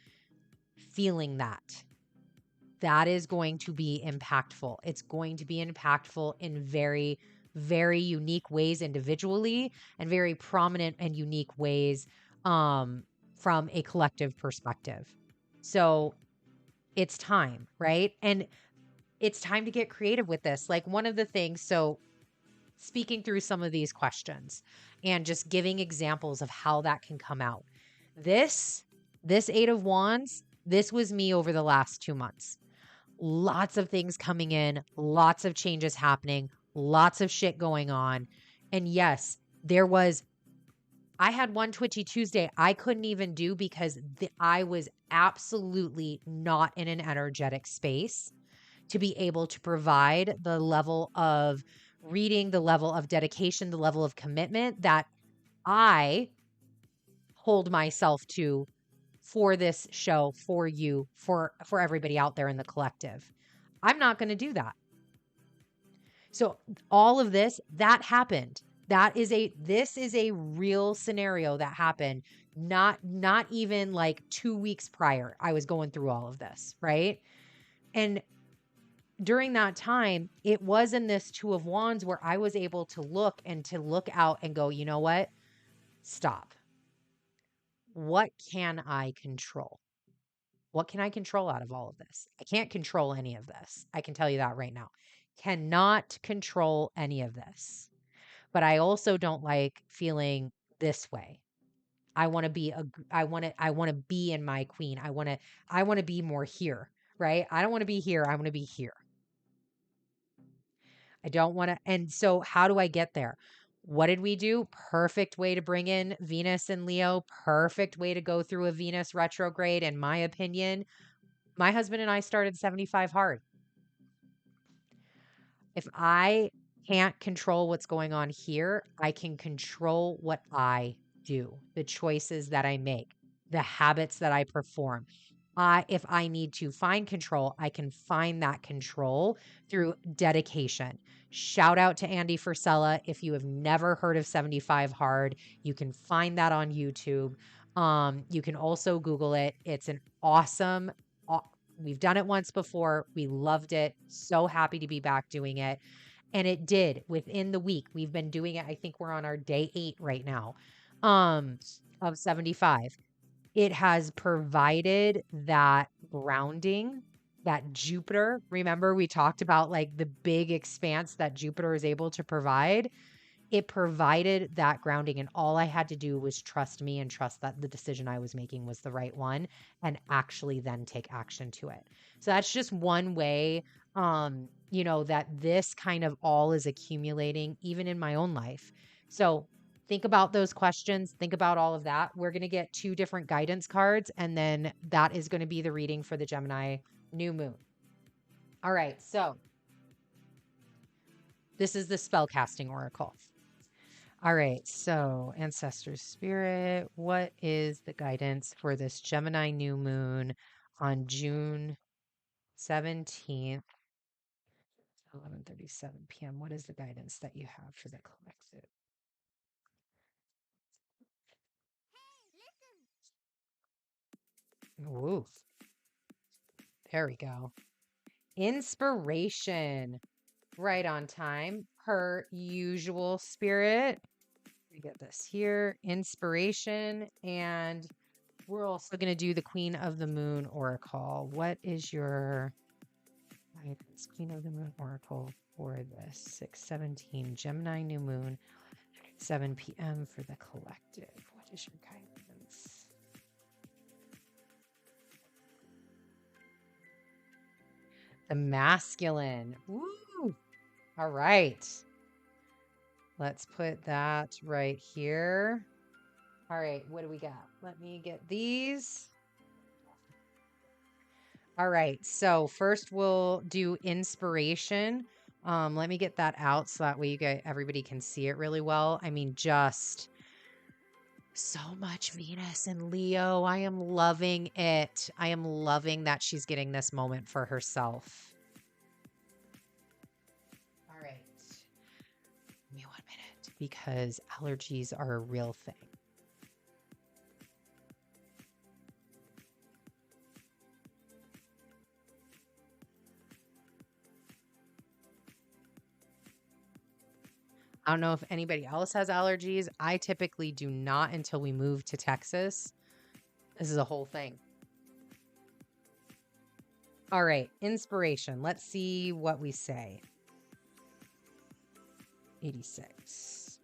Feeling that is going to be impactful. It's going to be impactful in very, very unique ways individually and very prominent and unique ways from a collective perspective. So it's time, right? And it's time to get creative with this. Like one of the things, so speaking through some of these questions and just giving examples of how that can come out. This 8 of Wands, this was me over the last 2 months. Lots of things coming in, lots of changes happening, lots of shit going on. And yes, I had one Twitchy Tuesday I couldn't even do because I was absolutely not in an energetic space to be able to provide the level of reading, the level of dedication, the level of commitment that I hold myself to for this show, for you, for everybody out there in the collective. I'm not going to do that. So all of this that happened. This is a real scenario that happened not even like 2 weeks prior. I was going through all of this, right? And during that time, it was in this 2 of Wands where I was able to look out and go, you know what? Stop. What can I control? What can I control out of all of this? I can't control any of this. I can tell you that right now. Cannot control any of this. But I also don't like feeling this way. I want to be I want to be in my queen. I want to be more here, right? I don't want to be here. I want to be here. I don't want to. And so, how do I get there? What did we do? Perfect way to bring in Venus and Leo. Perfect way to go through a Venus retrograde, in my opinion. My husband and I started 75 hard. If I can't control what's going on here, I can control what I do, the choices that I make, the habits that I perform. If I need to find control, I can find that control through dedication. Shout out to Andy Frisella. If you have never heard of 75 Hard, you can find that on YouTube. You can also Google it. It's an awesome, we've done it once before. We loved it. So happy to be back doing it. And it did within the week. We've been doing it. I think we're on our day 8 right now of 75. It has provided that grounding, that Jupiter. Remember, we talked about like the big expanse that Jupiter is able to provide. It provided that grounding, and all I had to do was trust me and trust that the decision I was making was the right one and actually then take action to it. So that's just one way, that this kind of all is accumulating even in my own life. So think about those questions, think about all of that. We're going to get 2 different guidance cards, and then that is going to be the reading for the Gemini New Moon. All right, so this is the spellcasting oracle. All right, so ancestor spirit, what is the guidance for this Gemini New Moon on June 17th, 11:37 p.m.? What is the guidance that you have for the collective? Ooh, there we go. Inspiration. Right on time, per usual, spirit. We get this here, inspiration, and we're also going to do the Queen of the Moon Oracle. What is your guidance, Queen of the Moon Oracle, for this 6/17 Gemini New Moon, 7 p.m. for the collective? What is your guidance? The masculine. Woo! All right. Let's put that right here. All right, what do we got? Let me get these. All right, so first we'll do inspiration. Let me get that out so that way everybody can see it really well. I mean, just so much Venus and Leo. I am loving it. I am loving that she's getting this moment for herself. All right. Give me 1 minute because allergies are a real thing. I don't know if anybody else has allergies. I typically do not until we move to Texas. This is a whole thing. All right, inspiration. Let's see what we say. 86.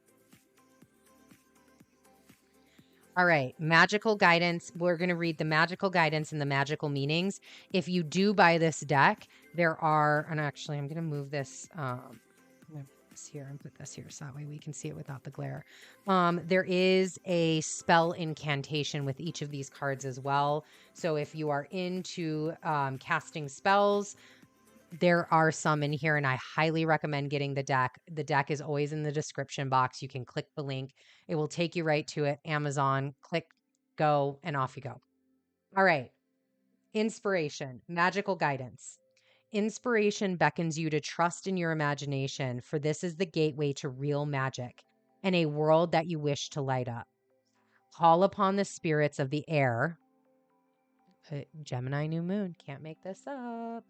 All right, magical guidance. We're going to read the magical guidance and the magical meanings. If you do buy this deck, there are, and actually, I'm going to move this. I'm going to put this here and put this here so that way we can see it without the glare. There is a spell incantation with each of these cards as well. So if you are into casting spells, there are some in here, and I highly recommend getting the deck. The deck is always in the description box. You can click the link. It will take you right to it. Amazon, click, go, and off you go. All right. Inspiration, magical guidance. Inspiration beckons you to trust in your imagination, for this is the gateway to real magic and a world that you wish to light up. Call upon the spirits of the air. Gemini New Moon, can't make this up.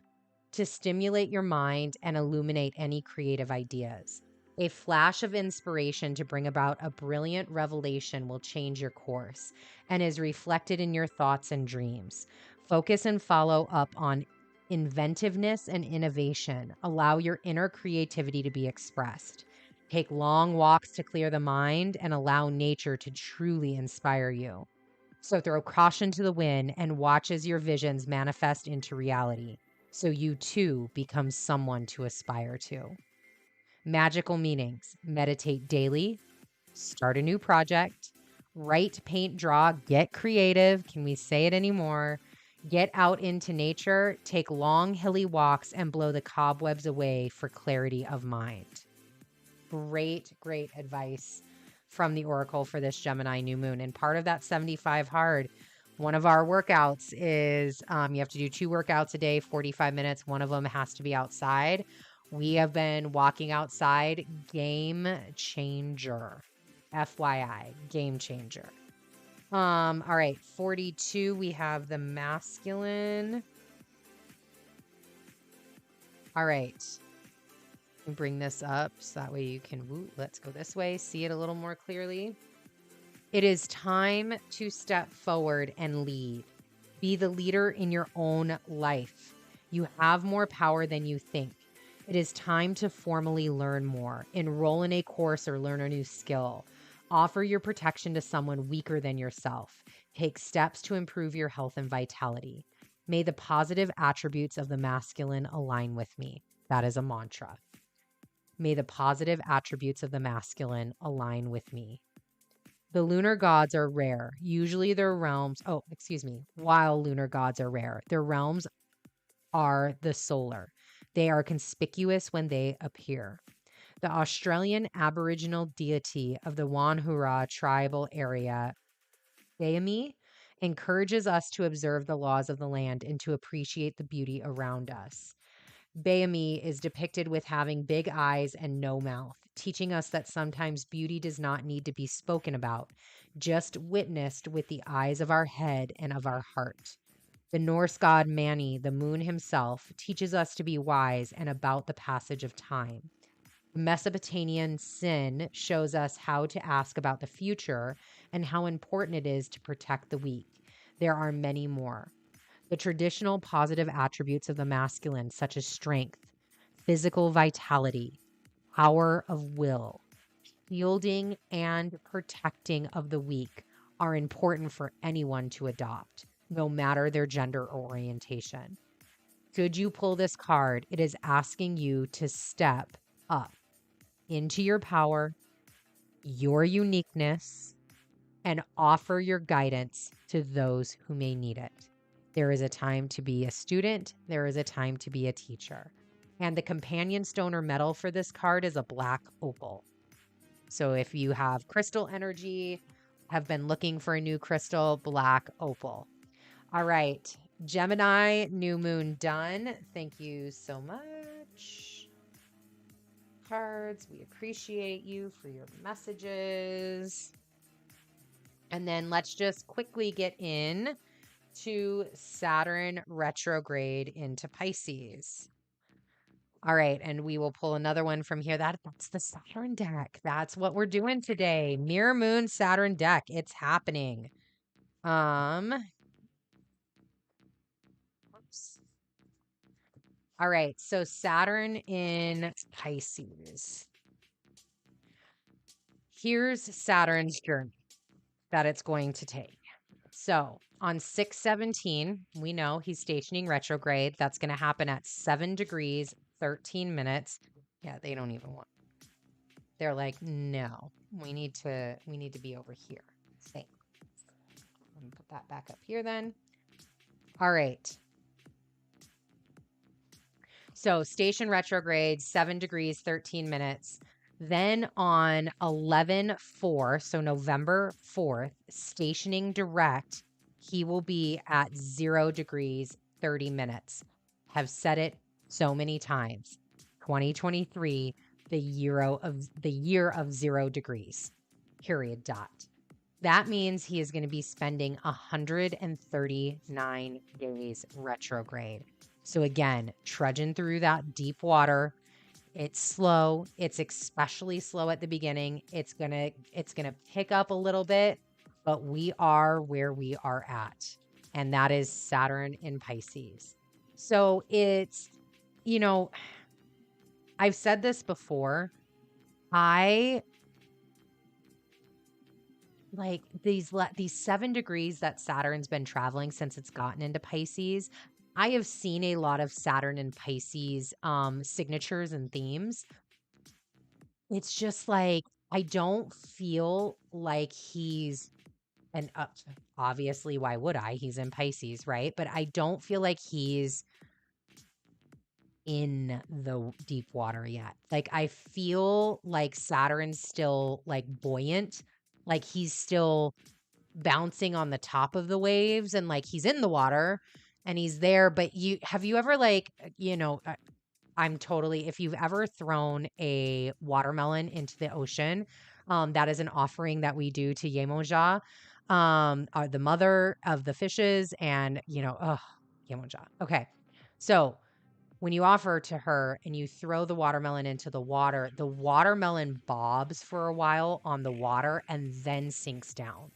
To stimulate your mind and illuminate any creative ideas. A flash of inspiration to bring about a brilliant revelation will change your course and is reflected in your thoughts and dreams. Focus and follow up on inventiveness and innovation. Allow your inner creativity to be expressed. Take long walks to clear the mind and allow nature to truly inspire you. So throw caution to the wind and watch as your visions manifest into reality, so you too become someone to aspire to. Magical meanings: meditate daily, start a new project, write, paint, draw, get creative. Can we say it anymore? Get out into nature, take long, hilly walks, and blow the cobwebs away for clarity of mind. Great, great advice from the Oracle for this Gemini new moon. And part of that 75 hard, one of our workouts is you have to do 2 workouts a day, 45 minutes. One of them has to be outside. We have been walking outside. Game changer. FYI, game changer. All right, 42, we have the masculine. All right. Bring this up so that way you can, let's go this way, see it a little more clearly. It is time to step forward and lead. Be the leader in your own life. You have more power than you think. It is time to formally learn more, enroll in a course or learn a new skill. Offer your protection to someone weaker than yourself. Take steps to improve your health and vitality. May the positive attributes of the masculine align with me. That is a mantra. May the positive attributes of the masculine align with me. The lunar gods are rare. Usually their realms, while lunar gods are rare, their realms are the solar. They are conspicuous when they appear. The Australian Aboriginal deity of the Wanhura tribal area, Bayami, encourages us to observe the laws of the land and to appreciate the beauty around us. Bayami is depicted with having big eyes and no mouth, teaching us that sometimes beauty does not need to be spoken about, just witnessed with the eyes of our head and of our heart. The Norse god Mani, the moon himself, teaches us to be wise and about the passage of time. The Mesopotamian sin shows us how to ask about the future and how important it is to protect the weak. There are many more. The traditional positive attributes of the masculine, such as strength, physical vitality, power of will, shielding and protecting of the weak, are important for anyone to adopt, no matter their gender or orientation. Should you pull this card, it is asking you to step up into your power, your uniqueness, and offer your guidance to those who may need it. There is a time to be a student. There is a time to be a teacher. And the companion stone or metal for this card is a black opal. So if you have crystal energy, have been looking for a new crystal, black opal. All right. Gemini new moon done. Thank you so much. Cards, we appreciate you for your messages. And then let's just quickly get in to Saturn retrograde into Pisces. All right, and we will pull another one from here. That's the Saturn deck. That's what we're doing today. Mirror Moon Saturn deck. It's happening. Oops. All right, so Saturn in Pisces. Here's Saturn's journey that it's going to take. So on 6/17, we know he's stationing retrograde. That's going to happen at 7 degrees, 13 minutes. Yeah, they don't even want. They're like, no, we need to be over here. Same. Let me put that back up here then. All right. So station retrograde, 7 degrees, 13 minutes. Then on 11/4, so November 4th, stationing direct, he will be at 0 degrees, 30 minutes. Have said it so many times. 2023, the year of 0 degrees. Period. Dot. That means he is going to be spending 139 days retrograde. So again, trudging through that deep water. It's slow. It's especially slow at the beginning. It's going to pick up a little bit, but we are where we are at. And that is Saturn in Pisces. So it's, I've said this before. I like these 7 degrees that Saturn's been traveling since it's gotten into Pisces. I have seen a lot of Saturn and Pisces signatures and themes. It's just like I don't feel like he's and obviously why would I? He's in Pisces, right? But I don't feel like he's in the deep water yet. Like I feel like Saturn's still like buoyant, like he's still bouncing on the top of the waves and like he's in the water and he's there. But have you ever I'm totally, if you've ever thrown a watermelon into the ocean, that is an offering that we do to Yemonja, the mother of the fishes, and Yemonja. Okay. So when you offer to her and you throw the watermelon into the watermelon bobs for a while on the water and then sinks down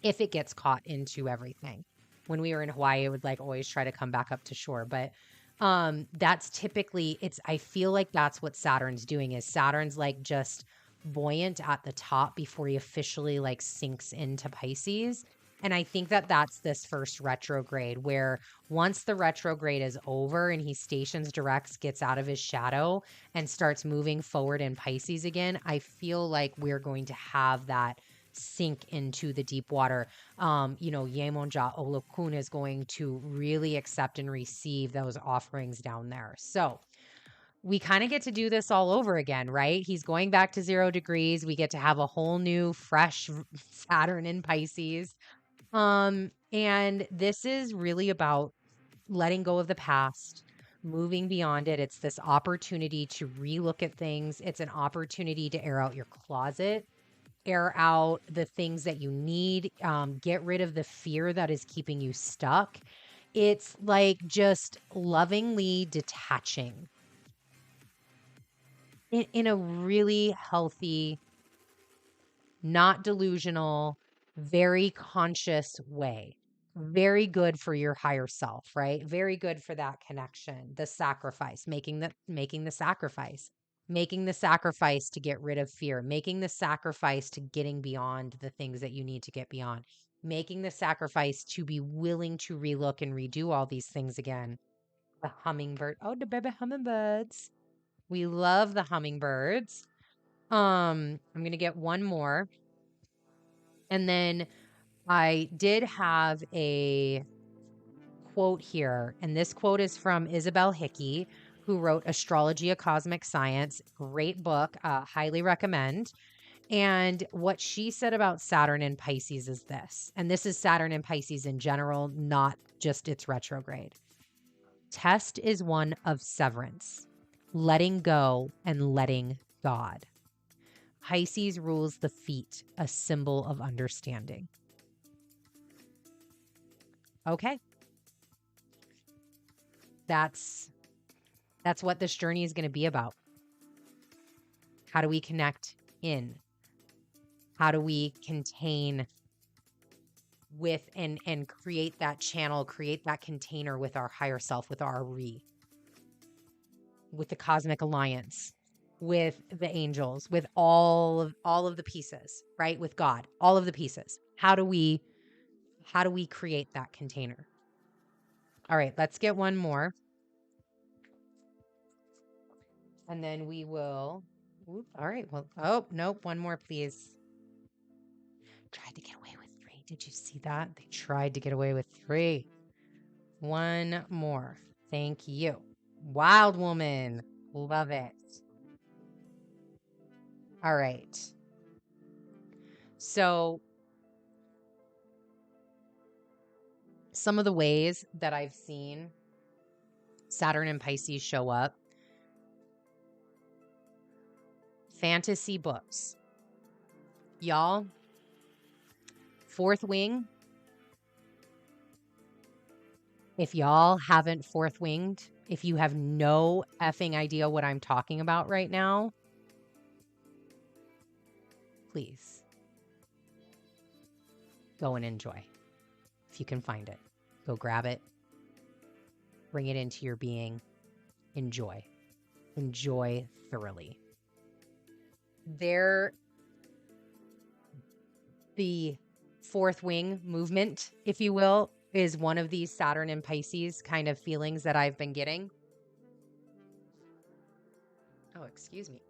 if it gets caught into everything. When we were in Hawaii, it would like always try to come back up to shore. But that's typically I feel like that's what Saturn's doing is Saturn's like just buoyant at the top before he officially like sinks into Pisces. And I think that that's this first retrograde where once the retrograde is over and he stations directs, gets out of his shadow and starts moving forward in Pisces again, I feel like we're going to have that sink into the deep water. Yemonja Olokun is going to really accept and receive those offerings down there. So we kind of get to do this all over again, right? He's going back to 0 degrees. We get to have a whole new fresh Saturn in Pisces. And this is really about letting go of the past, moving beyond it. It's this opportunity to relook at things. It's an opportunity to air out your closet, air out the things that you need, get rid of the fear that is keeping you stuck. It's like just lovingly detaching in a really healthy, not delusional, very conscious way. Very good for your higher self, right? Very good for that connection, the sacrifice, making the sacrifice, making the sacrifice to get rid of fear, making the sacrifice to getting beyond the things that you need to get beyond, making the sacrifice to be willing to relook and redo all these things again. The hummingbird. Oh, the baby hummingbirds. We love the hummingbirds. I'm going to get one more. And then I did have a quote here, and this quote is from Isabel Hickey, who wrote Astrology, A Cosmic Science. Great book, highly recommend. And what she said about Saturn in Pisces is this, and this is Saturn in Pisces in general, not just its retrograde. Test is one of severance, letting go and letting God. Pisces rules the feet, a symbol of understanding. Okay. That's That's what this journey is going to be about. How do we connect in? How do we contain with and create that channel, create that container with our higher self, with our with the cosmic alliance, with the angels, with all of the pieces, right? With God, all of the pieces. How do we create that container? All right, let's get one more. And then we will. All right. Well, oh, nope. One more, please. Tried to get away with 3. Did you see that? They tried to get away with 3. One more. Thank you. Wild woman. Love it. All right. So, some of the ways that I've seen Saturn and Pisces show up: fantasy books. Y'all, Fourth Wing. If y'all haven't fourth winged, if you have no effing idea what I'm talking about right now, please go and enjoy. If you can find it, go grab it, bring it into your being, enjoy. Enjoy thoroughly. The fourth wing movement, if you will, is one of these Saturn and Pisces kind of feelings that I've been getting. Oh, excuse me.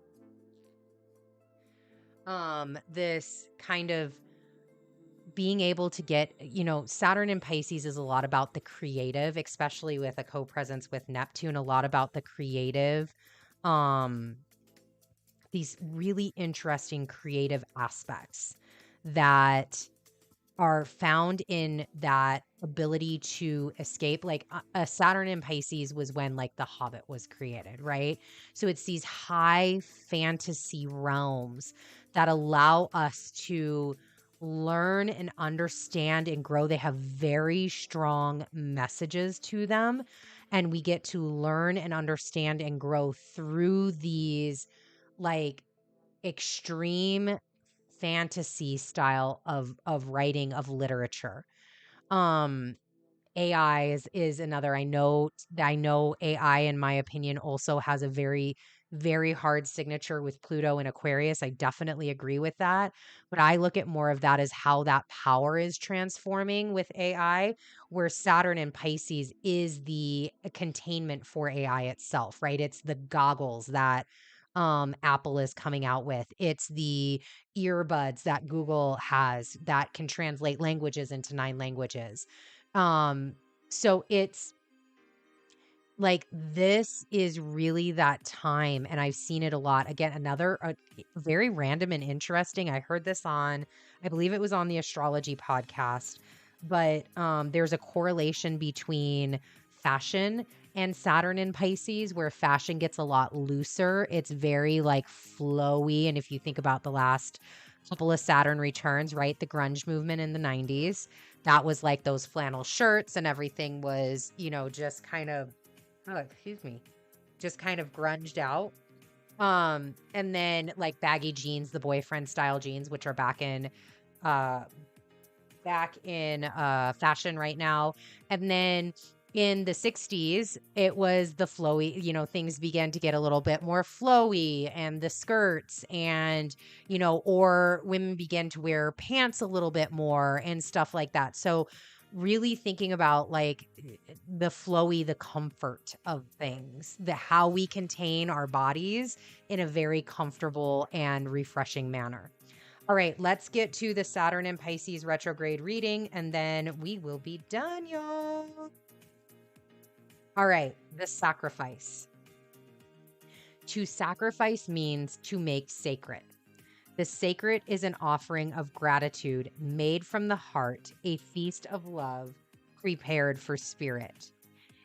This kind of being able to get, Saturn and Pisces is a lot about the creative, especially with a co-presence with Neptune, a lot about the creative, these really interesting creative aspects that are found in that ability to escape. Like a Saturn in Pisces was when like The Hobbit was created, right? So it's these high fantasy realms that allow us to learn and understand and grow. They have very strong messages to them, and we get to learn and understand and grow through these like extreme fantasy style of writing, of literature. Um AI is another. I know AI, in my opinion, also has a very, very hard signature with Pluto and Aquarius. I definitely agree with that. But I look at more of that as how that power is transforming with AI, where Saturn and Pisces is the containment for AI itself, right? It's the goggles that Apple is coming out with. It's the earbuds that Google has that can translate languages into 9 languages. So it's like this is really that time, and I've seen it a lot. Again, another very random and interesting. I heard this on, I believe it was on the Astrology podcast, but there's a correlation between fashion and Saturn in Pisces, where fashion gets a lot looser. It's very like flowy, and if you think about the last couple of Saturn returns, right, the grunge movement in the 90s, that was like those flannel shirts and everything was, just kind of, oh, excuse me, just kind of grunged out. And then like baggy jeans, the boyfriend style jeans, which are uh back in fashion right now. And then in the 60s, it was the flowy, things began to get a little bit more flowy, and the skirts, and or women began to wear pants a little bit more and stuff like that. So really thinking about like the flowy, the comfort of things, the how we contain our bodies in a very comfortable and refreshing manner. All right, let's get to the Saturn and Pisces retrograde reading, and then we will be done, y'all. All right, the sacrifice. To sacrifice means to make sacred. The sacred is an offering of gratitude made from the heart, a feast of love prepared for spirit.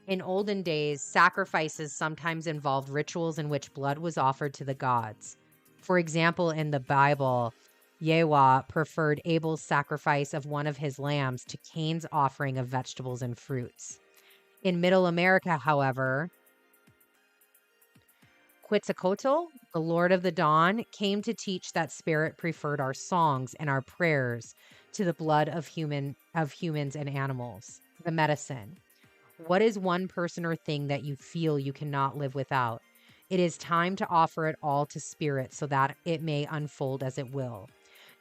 In olden days, sacrifices sometimes involved rituals in which blood was offered to the gods. For example, in the Bible, Yahweh preferred Abel's sacrifice of one of his lambs to Cain's offering of vegetables and fruits. In Middle America, however, Quetzalcoatl, the Lord of the Dawn, came to teach that spirit preferred our songs and our prayers to the blood of humans and animals. The medicine. What is one person or thing that you feel you cannot live without? It is time to offer it all to spirit so that it may unfold as it will.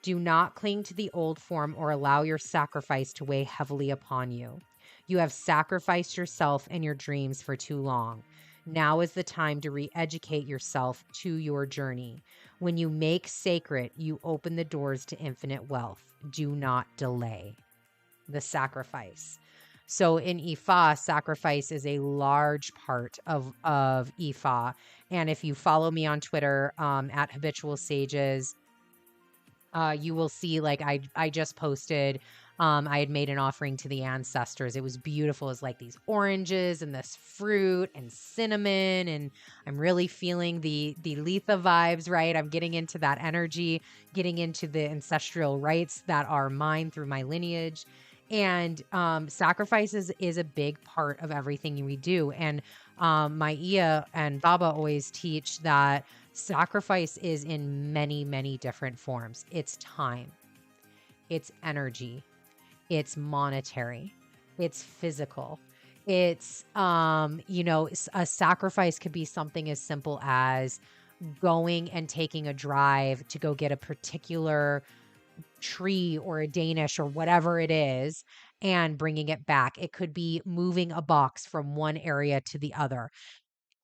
Do not cling to the old form or allow your sacrifice to weigh heavily upon you. You have sacrificed yourself and your dreams for too long. Now is the time to re educate yourself to your journey. When you make sacred, you open the doors to infinite wealth. Do not delay. The sacrifice. So in Ifa, sacrifice is a large part of Ifa. And if you follow me on Twitter at Habitual Sages, you will see like I just posted I had made an offering to the ancestors. It was beautiful. It's like these oranges and this fruit and cinnamon, and I'm really feeling the Letha vibes, right? I'm getting into that energy, getting into the ancestral rights that are mine through my lineage. And sacrifices is a big part of everything we do. And my Iya and Baba always teach that sacrifice is in many, many different forms. It's time, it's energy, it's monetary, it's physical. It's, a sacrifice could be something as simple as going and taking a drive to go get a particular tree or a Danish or whatever it is and bringing it back. It could be moving a box from one area to the other.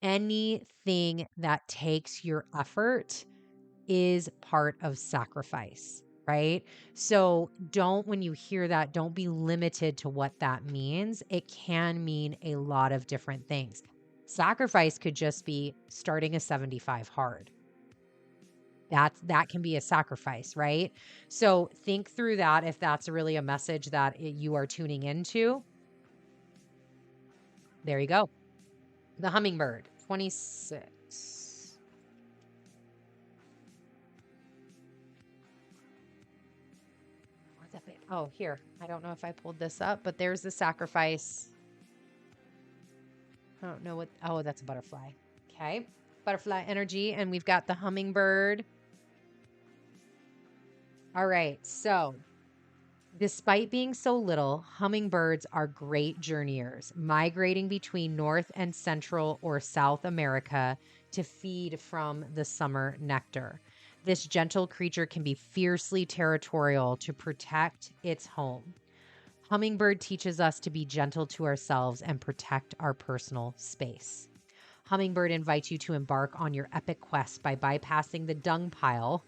Anything that takes your effort is part of sacrifice, right? So when you hear that, don't be limited to what that means. It can mean a lot of different things. Sacrifice could just be starting a 75 hard. That can be a sacrifice, right? So think through that if that's really a message that you are tuning into. There you go. The hummingbird, 26. What's up? Oh, here. I don't know if I pulled this up, but there's the sacrifice. I don't know what. Oh, that's a butterfly. Okay. Butterfly energy. And we've got the hummingbird. All right. So, despite being so little, hummingbirds are great journeyers, migrating between North and Central or South America to feed from the summer nectar. This gentle creature can be fiercely territorial to protect its home. Hummingbird teaches us to be gentle to ourselves and protect our personal space. Hummingbird invites you to embark on your epic quest by bypassing the dung pile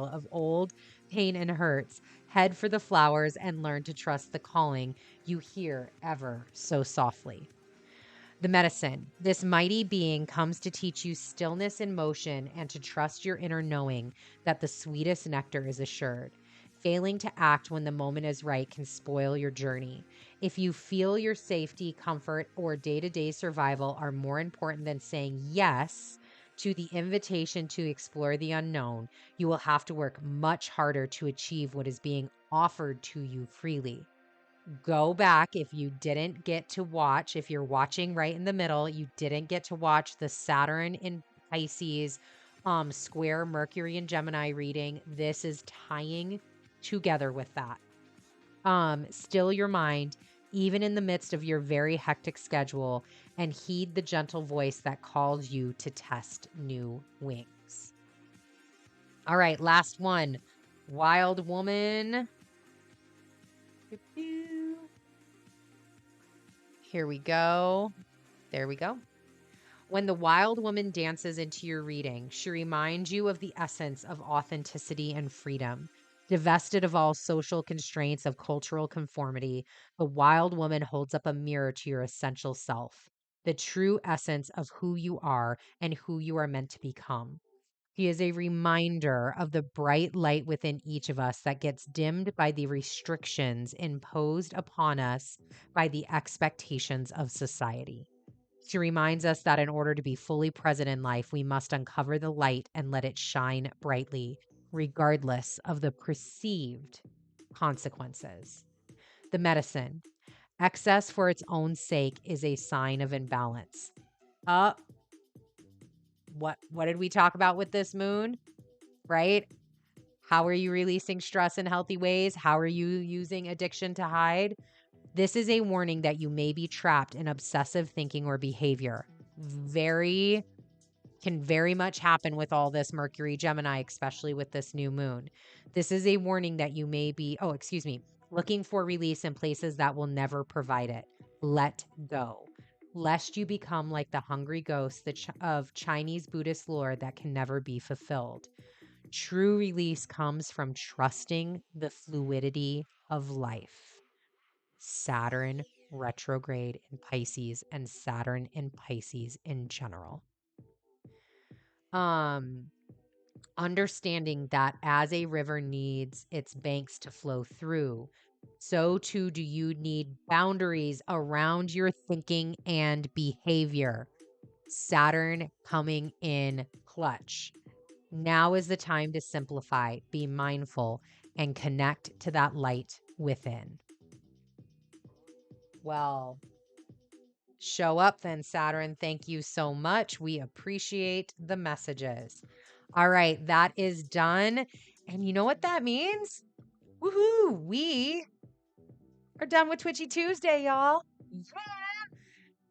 of old pain and hurts. Head for the flowers and learn to trust the calling you hear ever so softly. The medicine. This mighty being comes to teach you stillness in motion and to trust your inner knowing that the sweetest nectar is assured. Failing to act when the moment is right can spoil your journey. If you feel your safety, comfort, or day to day survival are more important than saying yes to the invitation to explore the unknown, you will have to work much harder to achieve what is being offered to you freely. Go back if you didn't get to watch, if you're watching right in the middle, you didn't get to watch the Saturn in Pisces square Mercury and Gemini reading. This is tying together with that. Still your mind, even in the midst of your very hectic schedule, and heed the gentle voice that calls you to test new wings. All right, last one. Wild woman. Here we go. There we go. When the wild woman dances into your reading, she reminds you of the essence of authenticity and freedom. Divested of all social constraints of cultural conformity, the wild woman holds up a mirror to your essential self, the true essence of who you are and who you are meant to become. He is a reminder of the bright light within each of us that gets dimmed by the restrictions imposed upon us by the expectations of society. She reminds us that in order to be fully present in life, we must uncover the light and let it shine brightly, regardless of the perceived consequences. The medicine. Excess for its own sake is a sign of imbalance. Uh, what did we talk about with this moon, right? How are you releasing stress in healthy ways? How are you using addiction to hide? This is a warning that you may be trapped in obsessive thinking or behavior. Can very much happen with all this Mercury Gemini, especially with this new moon. This is a warning that you may be, looking for release in places that will never provide it. Let go, lest you become like the hungry ghost of Chinese Buddhist lore that can never be fulfilled. True release comes from trusting the fluidity of life. Saturn retrograde in Pisces and Saturn in Pisces in general. Um, Understanding that as a river needs its banks to flow through, so too do you need boundaries around your thinking and behavior. Saturn coming in clutch. Now is the time to simplify, be mindful, and connect to that light within. Well, show up then, Saturn. Thank you so much. We appreciate the messages. All right, that is done. And you know what that means? Woohoo! We are done with Twitchy Tuesday, y'all.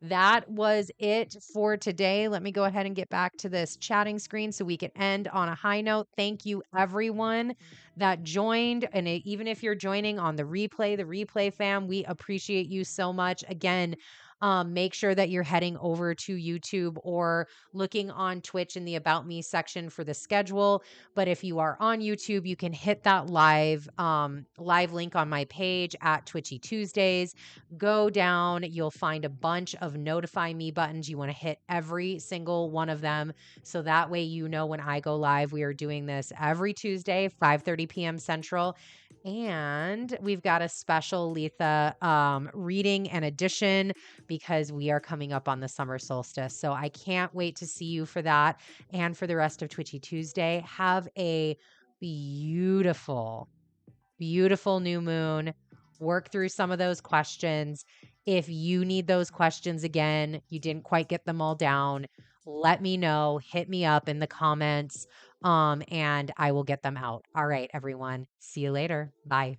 That was it for today. Let me go ahead and get back to this chatting screen so we can end on a high note. Thank you, everyone that joined. And even if you're joining on the replay fam, we appreciate you so much. Again, make sure that you're heading over to YouTube or looking on Twitch in the About Me section for the schedule. But if you are on YouTube, you can hit that live link on my page at Twitchy Tuesdays. Go down, you'll find a bunch of notify me buttons. You want to hit every single one of them so that way you know when I go live. We are doing this every Tuesday, 5:30 p.m. Central. And we've got a special Letha reading and edition because we are coming up on the summer solstice. So I can't wait to see you for that and for the rest of Twitchy Tuesday. Have a beautiful new moon. Work through some of those questions. If you need those questions again, you didn't quite get them all down, let me know. Hit me up in the comments, and I will get them out. All right, everyone. See you later. Bye.